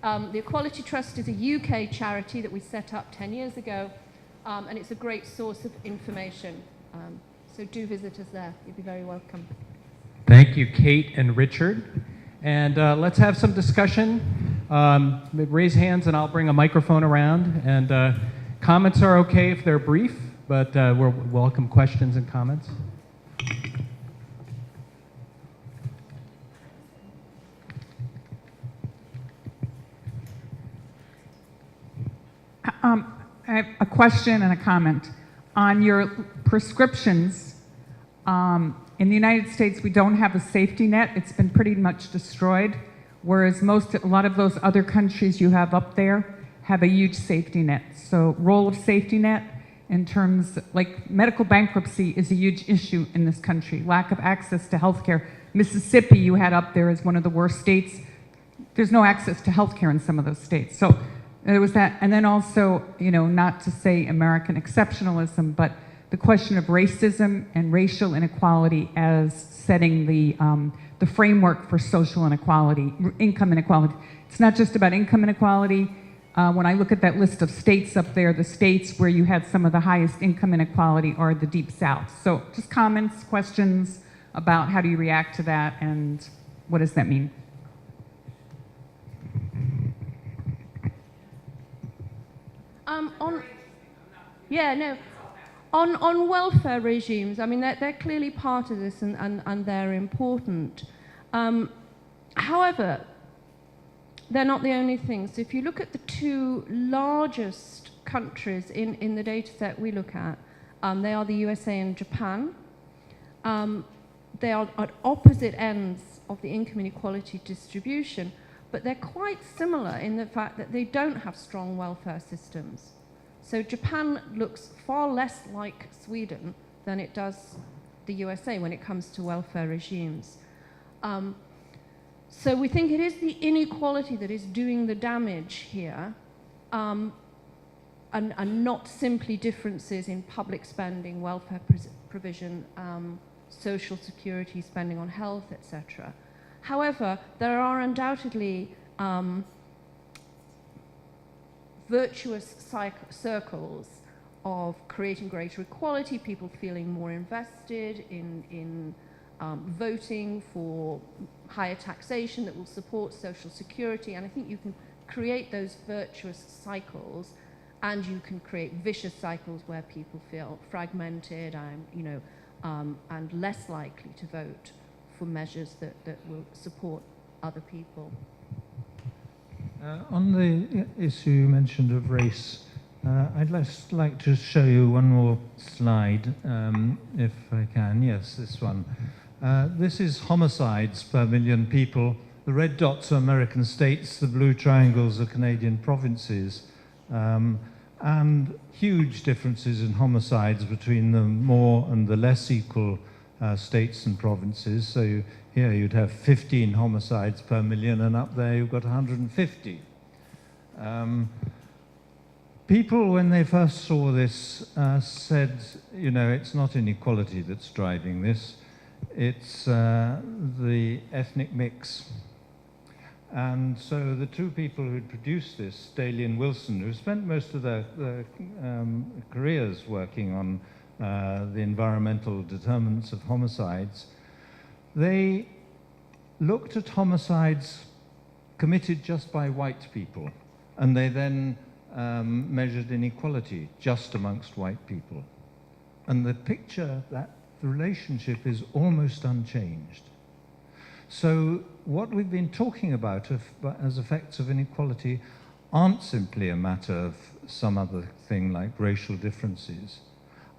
[SPEAKER 1] the Equality Trust is a UK charity that we set up 10 years ago, and it's a great source of information. So do visit us there. You'd be very welcome.
[SPEAKER 3] Thank you, Kate and Richard. And let's have some discussion. Raise hands and I'll bring a microphone around. And comments are okay if they're brief, but we'll welcome questions and comments.
[SPEAKER 4] I have a question and a comment. On your prescriptions, in the United States, we don't have a safety net. It's been pretty much destroyed, whereas a lot of those other countries you have up there have a huge safety net. So role of safety net in terms, like medical bankruptcy is a huge issue in this country. Lack of access to healthcare. Mississippi you had up there is one of the worst states. There's no access to healthcare in some of those states. So there was that, and then also, not to say American exceptionalism, but the question of racism and racial inequality as setting the framework for social inequality, income inequality. It's not just about income inequality. When I look at that list of states up there, the states where you had some of the highest income inequality are the Deep South. So just comments, questions about how do you react to that and what does that mean?
[SPEAKER 1] On welfare regimes, I mean, they're clearly part of this and they're important. However, they're not the only thing. So if you look at the two largest countries in the data set we look at, they are the USA and Japan. They are at opposite ends of the income inequality distribution, but they're quite similar in the fact that they don't have strong welfare systems. So Japan looks far less like Sweden than it does the USA when it comes to welfare regimes. So we think it is the inequality that is doing the damage here, and not simply differences in public spending, welfare provision, social security, spending on health, etc. However, there are undoubtedly virtuous circles of creating greater equality, people feeling more invested in voting for higher taxation that will support social security. And I think you can create those virtuous cycles, and you can create vicious cycles where people feel fragmented and less likely to vote for measures that will support other people.
[SPEAKER 2] On the issue you mentioned of race, I'd just like to show you one more slide, if I can. Yes, this one. This is homicides per million people. The red dots are American states, the blue triangles are Canadian provinces, and huge differences in homicides between the more and the less equal states and provinces. So here you'd have 15 homicides per million, and up there you've got 150. People, when they first saw this, said, it's not inequality that's driving this, it's the ethnic mix. And so the two people who'd produced this, Daly and Wilson, who spent most of their careers working on the environmental determinants of homicides, they looked at homicides committed just by white people, and they then measured inequality just amongst white people. And the picture, that the relationship is almost unchanged. So what we've been talking about as effects of inequality aren't simply a matter of some other thing like racial differences.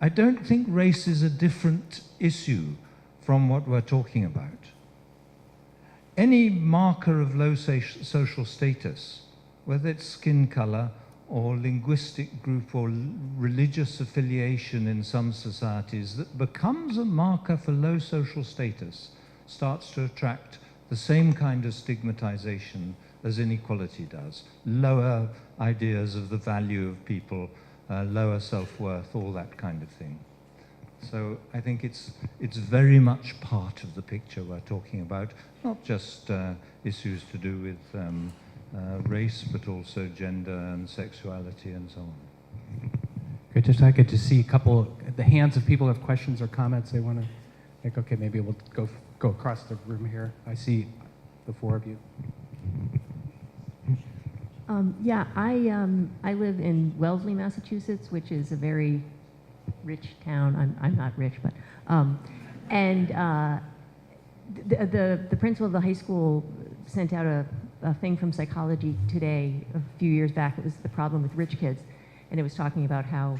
[SPEAKER 2] I don't think race is a different issue from what we're talking about. Any marker of low social status, whether it's skin color or linguistic group or religious affiliation in some societies, that becomes a marker for low social status, starts to attract the same kind of stigmatization as inequality does. Lower ideas of the value of people, lower self-worth, all that kind of thing. So I think it's very much part of the picture we're talking about, not just issues to do with race, but also gender and sexuality and so on.
[SPEAKER 3] Great, just I get to see the hands of people who have questions or comments they want to make. Okay, maybe we'll go across the room here. I see the four of you.
[SPEAKER 5] I live in Wellesley, Massachusetts, which is a very rich town. I'm not rich, but the principal of the high school sent out a thing from Psychology Today a few years back. It was the problem with rich kids, and it was talking about how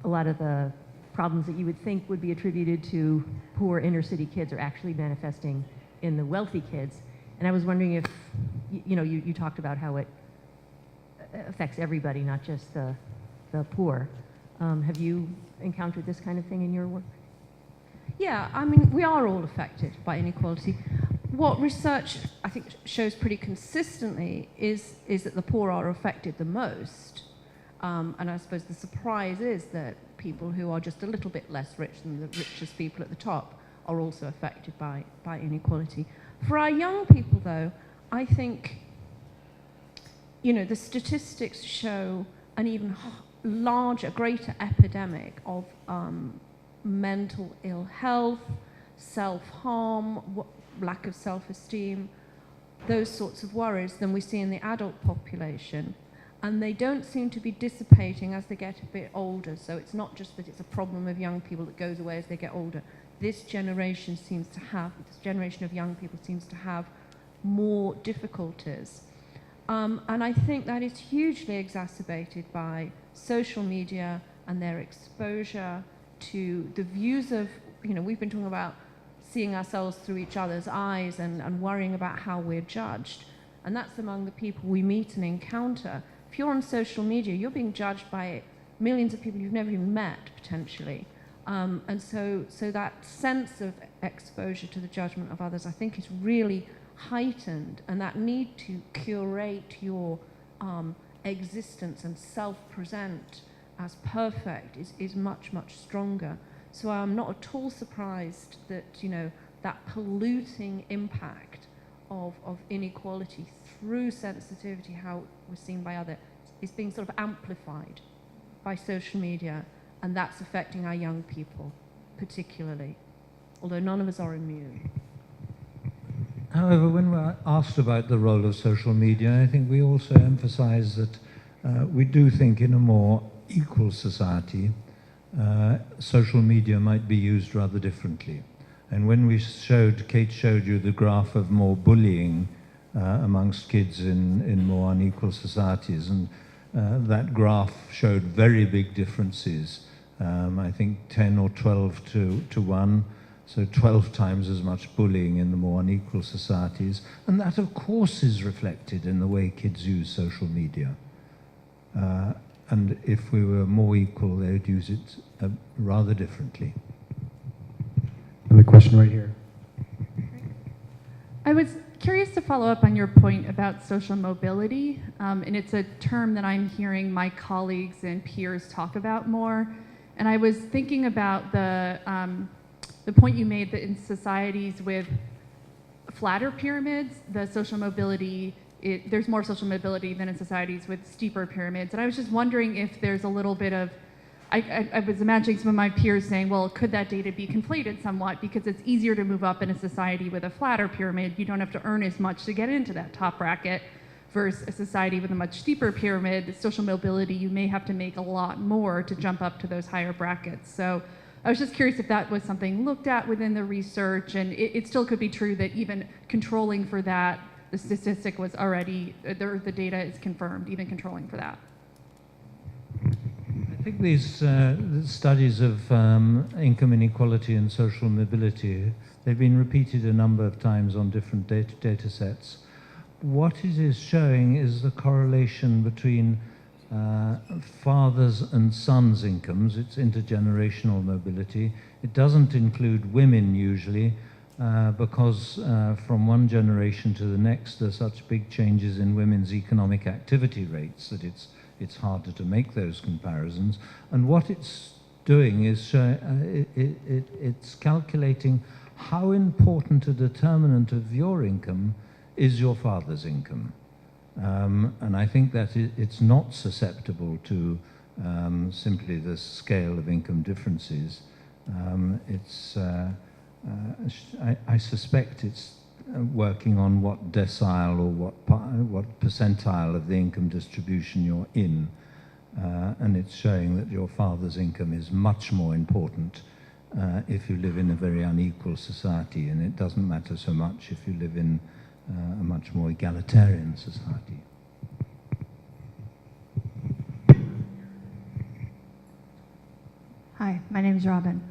[SPEAKER 5] a lot of the problems that you would think would be attributed to poor inner city kids are actually manifesting in the wealthy kids. And I was wondering if, you talked about how it affects everybody, not just the poor. Have you encountered this kind of thing in your work?
[SPEAKER 1] Yeah, I mean, we are all affected by inequality. What research, I think, shows pretty consistently is that the poor are affected the most. And I suppose the surprise is that people who are just a little bit less rich than the richest people at the top are also affected by inequality. For our young people, though, I think, the statistics show an even larger, greater epidemic of mental ill health, self-harm, lack of self-esteem, those sorts of worries than we see in the adult population. And they don't seem to be dissipating as they get a bit older. So it's not just that it's a problem of young people that goes away as they get older. This generation of young people seems to have more difficulties. And I think that is hugely exacerbated by social media and their exposure to the views of, we've been talking about seeing ourselves through each other's eyes and worrying about how we're judged. And that's among the people we meet and encounter. If you're on social media, you're being judged by millions of people you've never even met, potentially. And so that sense of exposure to the judgment of others, I think, is really heightened. And that need to curate your existence and self-present as perfect is much, much stronger. So I'm not at all surprised that, that polluting impact of inequality through sensitivity, how it was seen by others, is being sort of amplified. by social media, and that's affecting our young people particularly, although none of us are immune.
[SPEAKER 2] However, when we're asked about the role of social media, I think we also emphasize that we do think in a more equal society, social media might be used rather differently. And when Kate showed you the graph of more bullying amongst kids in more unequal societies, and that graph showed very big differences. I think 10 or 12 to 1, so 12 times as much bullying in the more unequal societies. And that, of course, is reflected in the way kids use social media. And if we were more equal, they would use it rather differently.
[SPEAKER 3] Another question right here.
[SPEAKER 6] I was curious to follow up on your point about social mobility, and it's a term that I'm hearing my colleagues and peers talk about more. And I was thinking about the point you made that in societies with flatter pyramids, the social mobility, there's more social mobility than in societies with steeper pyramids. And I was just wondering if there's a little bit of, I was imagining some of my peers saying, well, could that data be conflated somewhat because it's easier to move up in a society with a flatter pyramid. You don't have to earn as much to get into that top bracket versus a society with a much steeper pyramid. Social mobility, you may have to make a lot more to jump up to those higher brackets. So I was just curious if that was something looked at within the research, and it still could be true that even controlling for that, the statistic was already, the data is confirmed, even controlling for that.
[SPEAKER 2] I think these studies of income inequality and social mobility, they've been repeated a number of times on different data sets. What it is showing is the correlation between fathers' and sons' incomes. It's intergenerational mobility. It doesn't include women usually, because from one generation to the next, there's such big changes in women's economic activity rates that it's harder to make those comparisons. And what it's doing is it's calculating how important a determinant of your income is your father's income. And I think that it's not susceptible to simply the scale of income differences. I suspect it's working on what decile or what percentile of the income distribution you're in, and it's showing that your father's income is much more important if you live in a very unequal society, and it doesn't matter so much if you live in a much more egalitarian society.
[SPEAKER 7] Hi, my name is Robin.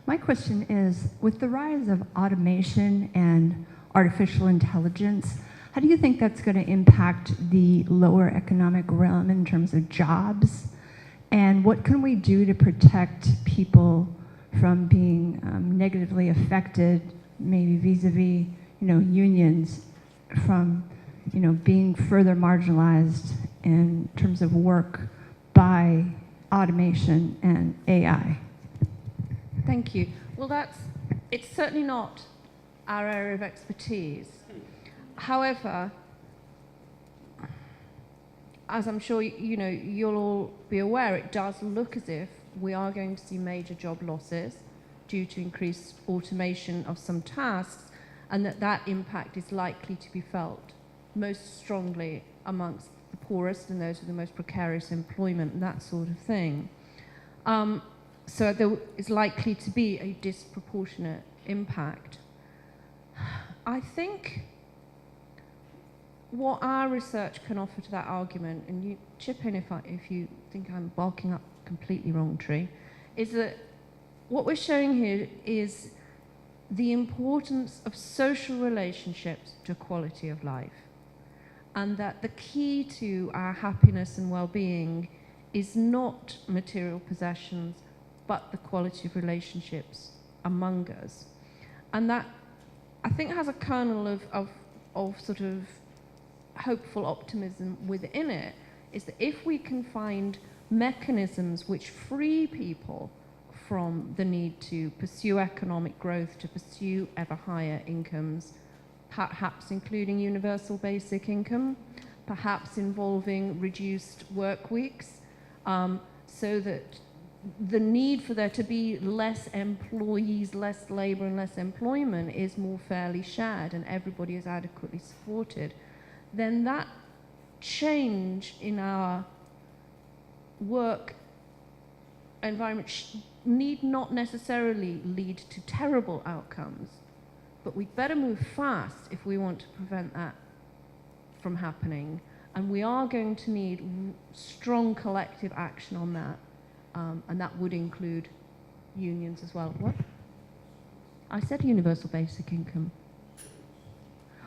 [SPEAKER 7] My question is, with the rise of automation and artificial intelligence, how do you think that's going to impact the lower economic realm in terms of jobs? And what can we do to protect people from being negatively affected, maybe vis-a-vis, unions, from, being further marginalized in terms of work by automation and AI?
[SPEAKER 1] Thank you. Well, it's certainly not our area of expertise. However, as I'm sure you'll all be aware, it does look as if we are going to see major job losses due to increased automation of some tasks, and that impact is likely to be felt most strongly amongst the poorest and those with the most precarious employment and that sort of thing. So there is likely to be a disproportionate impact. I think what our research can offer to that argument, and you chip in if you think I'm barking up a completely wrong tree, is that what we're showing here is the importance of social relationships to quality of life, and that the key to our happiness and well-being is not material possessions, but the quality of relationships among us. And that, I think, has a kernel of sort of hopeful optimism within it, is that if we can find mechanisms which free people from the need to pursue economic growth, to pursue ever higher incomes, perhaps including universal basic income, perhaps involving reduced work weeks, so that the need for there to be less employees, less labor and less employment is more fairly shared and everybody is adequately supported, then that change in our work environment need not necessarily lead to terrible outcomes, but we'd better move fast if we want to prevent that from happening. And we are going to need strong collective action on that. And that would include unions as well. What? I said universal basic income.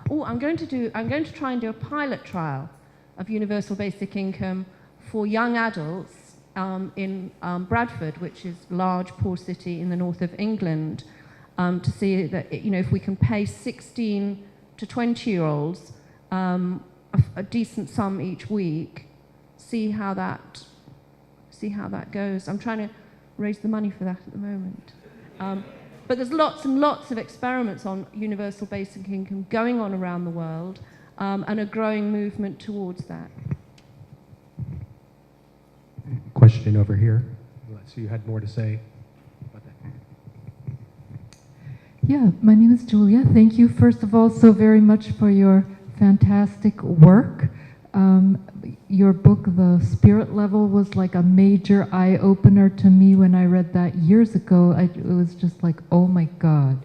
[SPEAKER 1] Oh, I'm going to try and do a pilot trial of universal basic income for young adults in Bradford, which is a large poor city in the north of England, to see that, you know, if we can pay 16 to 20-year-olds a decent sum each week, see how that goes. I'm trying to raise the money for that at the moment. But there's lots and lots of experiments on universal basic income going on around the world, and a growing movement towards that.
[SPEAKER 3] Question over here. So you had more to say about that.
[SPEAKER 8] Yeah, my name is Julia. Thank you, first of all, so very much for your fantastic work. Your book, The Spirit Level, was like a major eye-opener to me when I read that years ago. It was just like, oh my God.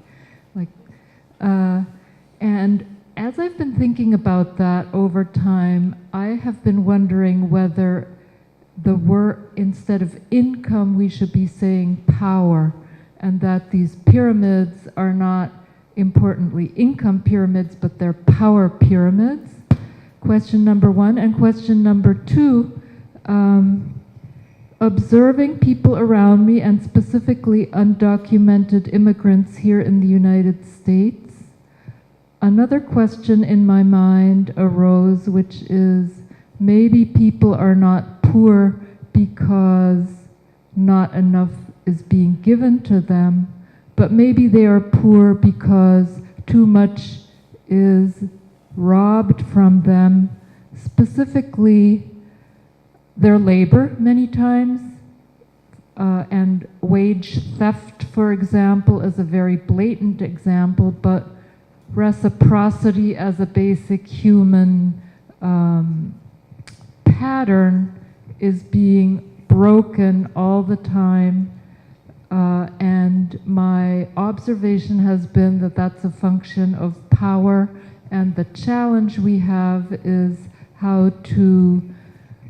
[SPEAKER 8] And as I've been thinking about that over time, I have been wondering whether the word, instead of income, we should be saying power, and that these pyramids are not importantly income pyramids, but they're power pyramids. Question number one. And question number two, observing people around me, and specifically undocumented immigrants here in the United States, another question in my mind arose, which is maybe people are not poor because not enough is being given to them, but maybe they are poor because too much is robbed from them, specifically their labor many times, and wage theft, for example, is a very blatant example, but reciprocity as a basic human pattern is being broken all the time. And my observation has been that that's a function of power, and the challenge we have is how to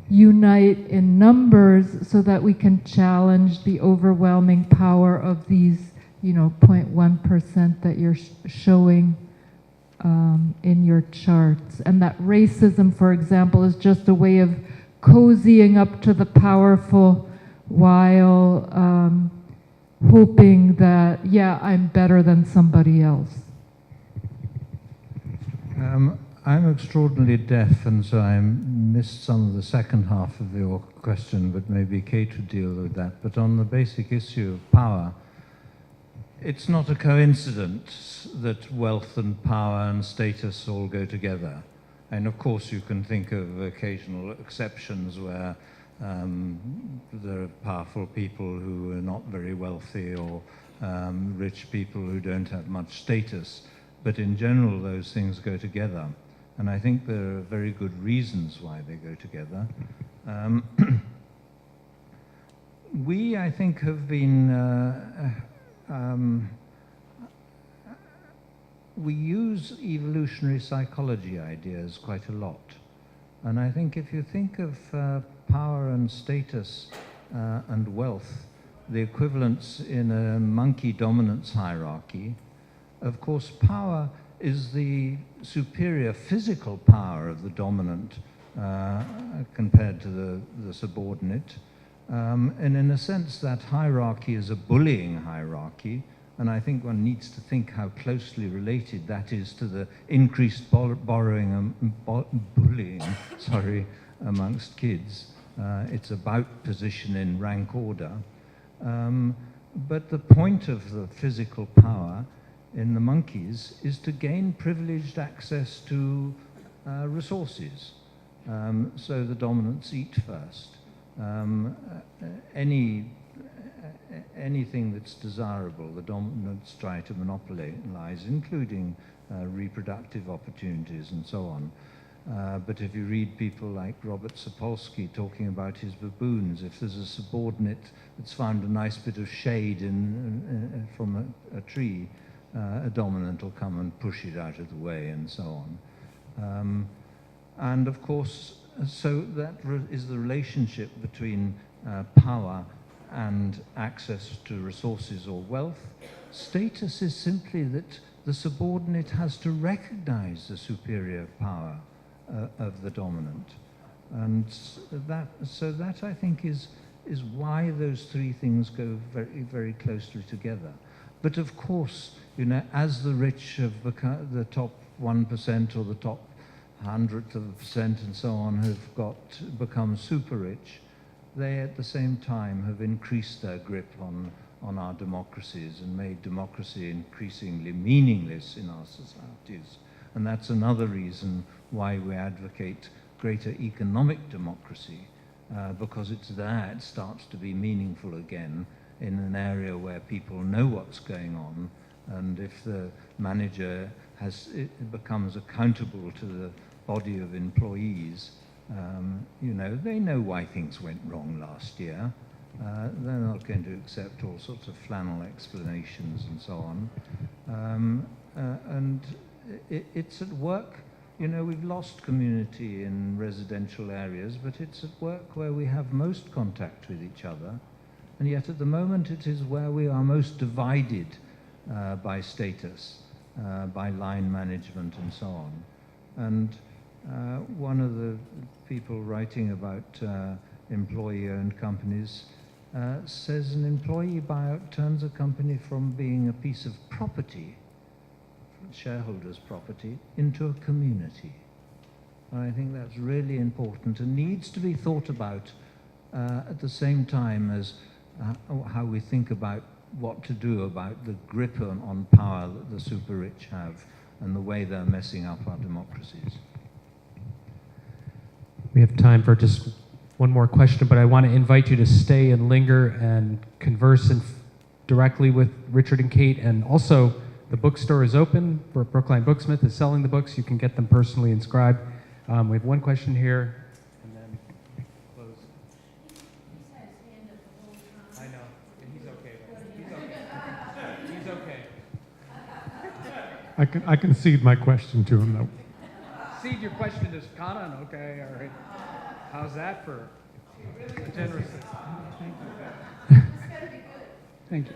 [SPEAKER 8] unite in numbers so that we can challenge the overwhelming power of these, 0.1% that you're showing in your charts. And that racism, for example, is just a way of cozying up to the powerful while hoping that, yeah, I'm better than somebody else.
[SPEAKER 2] I'm extraordinarily deaf, and so I missed some of the second half of your question, but maybe Kate would deal with that. But on the basic issue of power, it's not a coincidence that wealth and power and status all go together. And of course you can think of occasional exceptions where there are powerful people who are not very wealthy, or rich people who don't have much status. But in general, those things go together. And I think there are very good reasons why they go together. We, I think, have been, we use evolutionary psychology ideas quite a lot. And I think if you think of power and status and wealth, the equivalents in a monkey dominance hierarchy, of course, power is the superior physical power of the dominant compared to the subordinate. And in a sense, that hierarchy is a bullying hierarchy. And I think one needs to think how closely related that is to the increased borrowing and bullying, amongst kids. It's about position in rank order. But the point of the physical power in the monkeys is to gain privileged access to resources. So the dominants eat first. Anything that's desirable, the dominants try to monopolize, including reproductive opportunities and so on. But if you read people like Robert Sapolsky talking about his baboons, if there's a subordinate that's found a nice bit of shade from a tree, a dominant will come and push it out of the way and so on. And of course, so that is the relationship between power and access to resources or wealth. Status is simply that the subordinate has to recognize the superior power of the dominant. And that I think is why those three things go very, very closely together. But of course, you know, as the rich have become, the top 1% or the top 100th of a percent and so on have become super rich, they at the same time have increased their grip on our democracies and made democracy increasingly meaningless in our societies. And that's another reason why we advocate greater economic democracy, because it's there it starts to be meaningful again in an area where people know what's going on, and if the manager becomes accountable to the body of employees, you know, they know why things went wrong last year. They're not going to accept all sorts of flannel explanations and so on. And it's at work, you know, we've lost community in residential areas, but it's at work where we have most contact with each other. And yet at the moment it is where we are most divided by status, by line management and so on. And one of the people writing about employee-owned companies says an employee buyout turns a company from being a piece of property, shareholders' property, into a community. And I think that's really important and needs to be thought about at the same time as how we think about what to do about the grip on power that the super rich have and the way they're messing up our democracies.
[SPEAKER 3] We have time for just one more question, but I want to invite you to stay and linger and converse directly with Richard and Kate. And also, the bookstore is open. Brookline Booksmith is selling the books. You can get them personally inscribed. We have one question here, and then close.
[SPEAKER 1] He's had his hand up the whole time.
[SPEAKER 3] I know, and he's okay. He's okay.
[SPEAKER 9] I concede my question to him, though.
[SPEAKER 3] Cede your question to Kanan, okay, all right. How's that for a generous?
[SPEAKER 9] Thank you.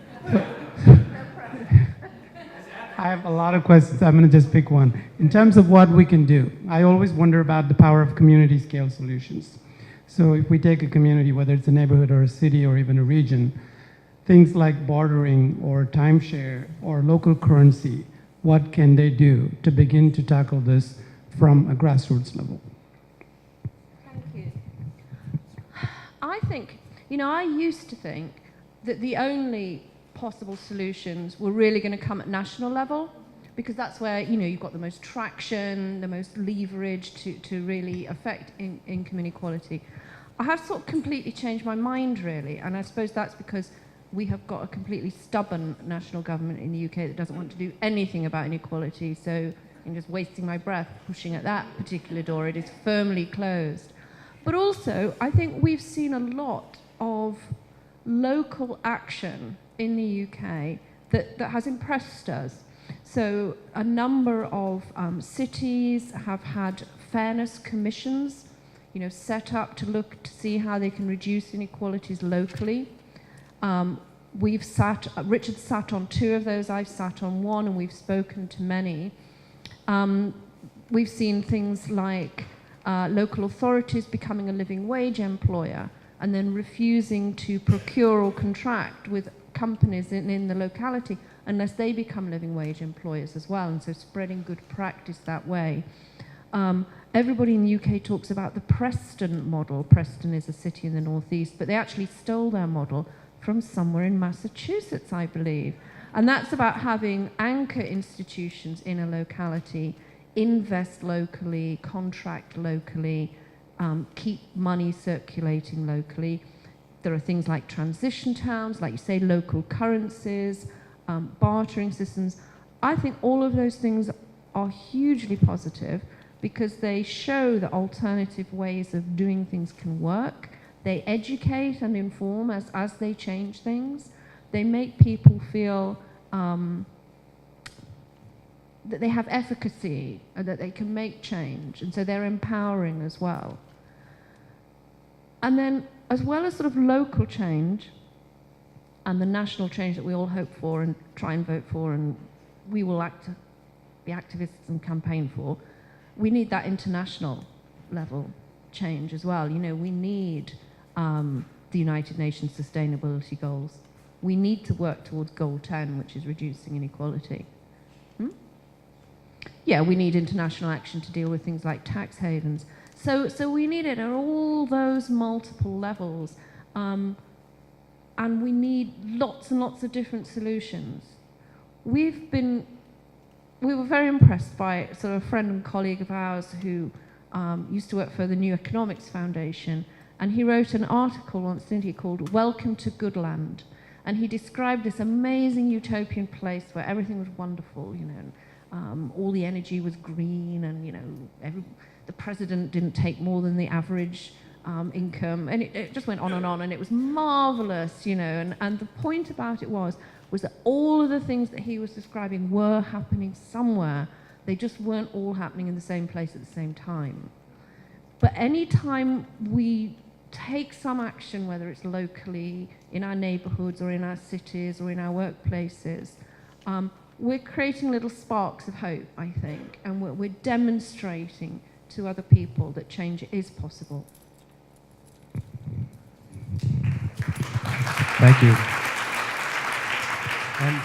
[SPEAKER 9] I have a lot of questions. I'm going to just pick one. In terms of what we can do, I always wonder about the power of community scale solutions. So if we take a community, whether it's a neighborhood or a city or even a region, things like bartering or timeshare or local currency, what can they do to begin to tackle this from a grassroots level?
[SPEAKER 1] Thank you. I think, you know, I used to think that the only possible solutions were really going to come at national level, because that's where, you know, you've got the most traction, the most leverage to really affect income inequality. I have sort of completely changed my mind, really, and I suppose that's because we have got a completely stubborn national government in the UK that doesn't want to do anything about inequality, so I'm just wasting my breath pushing at that particular door. It is firmly closed. But also, I think we've seen a lot of local action in the UK that has impressed us. So a number of cities have had fairness commissions, you know, set up to look to see how they can reduce inequalities locally. Richard sat on two of those, I've sat on one, and we've spoken to many. We've seen things like local authorities becoming a living wage employer and then refusing to procure or contract with companies in the locality unless they become living wage employers as well, and so spreading good practice that way. Everybody in the UK talks about the Preston model. Preston is a city in the northeast, but they actually stole their model from somewhere in Massachusetts, I believe. And that's about having anchor institutions in a locality, invest locally, contract locally, keep money circulating locally. There are things like transition towns, like you say, local currencies, bartering systems. I think all of those things are hugely positive because they show that alternative ways of doing things can work. They educate and inform as they change things. They make people feel that they have efficacy and that they can make change, and so they're empowering as well. And then, as well as sort of local change and the national change that we all hope for and try and vote for and we will be activists and campaign for, we need that international level change as well. You know, we need the United Nations Sustainability Goals. We need to work towards Goal 10, which is reducing inequality. Yeah, we need international action to deal with things like tax havens. So we need it at all those multiple levels. And we need lots and lots of different solutions. We were very impressed by sort of a friend and colleague of ours who used to work for the New Economics Foundation, and he wrote an article on Sanity called "Welcome to Goodland," and he described this amazing utopian place where everything was wonderful, you know, all the energy was green, and you know, the president didn't take more than the average income, and it just went on, and it was marvelous, you know, and the point about it was that all of the things that he was describing were happening somewhere. They just weren't all happening in the same place at the same time. But any time we take some action, whether it's locally, in our neighborhoods or in our cities or in our workplaces, we're creating little sparks of hope, I think, and we're demonstrating to other people that change is possible.
[SPEAKER 3] Thank you. And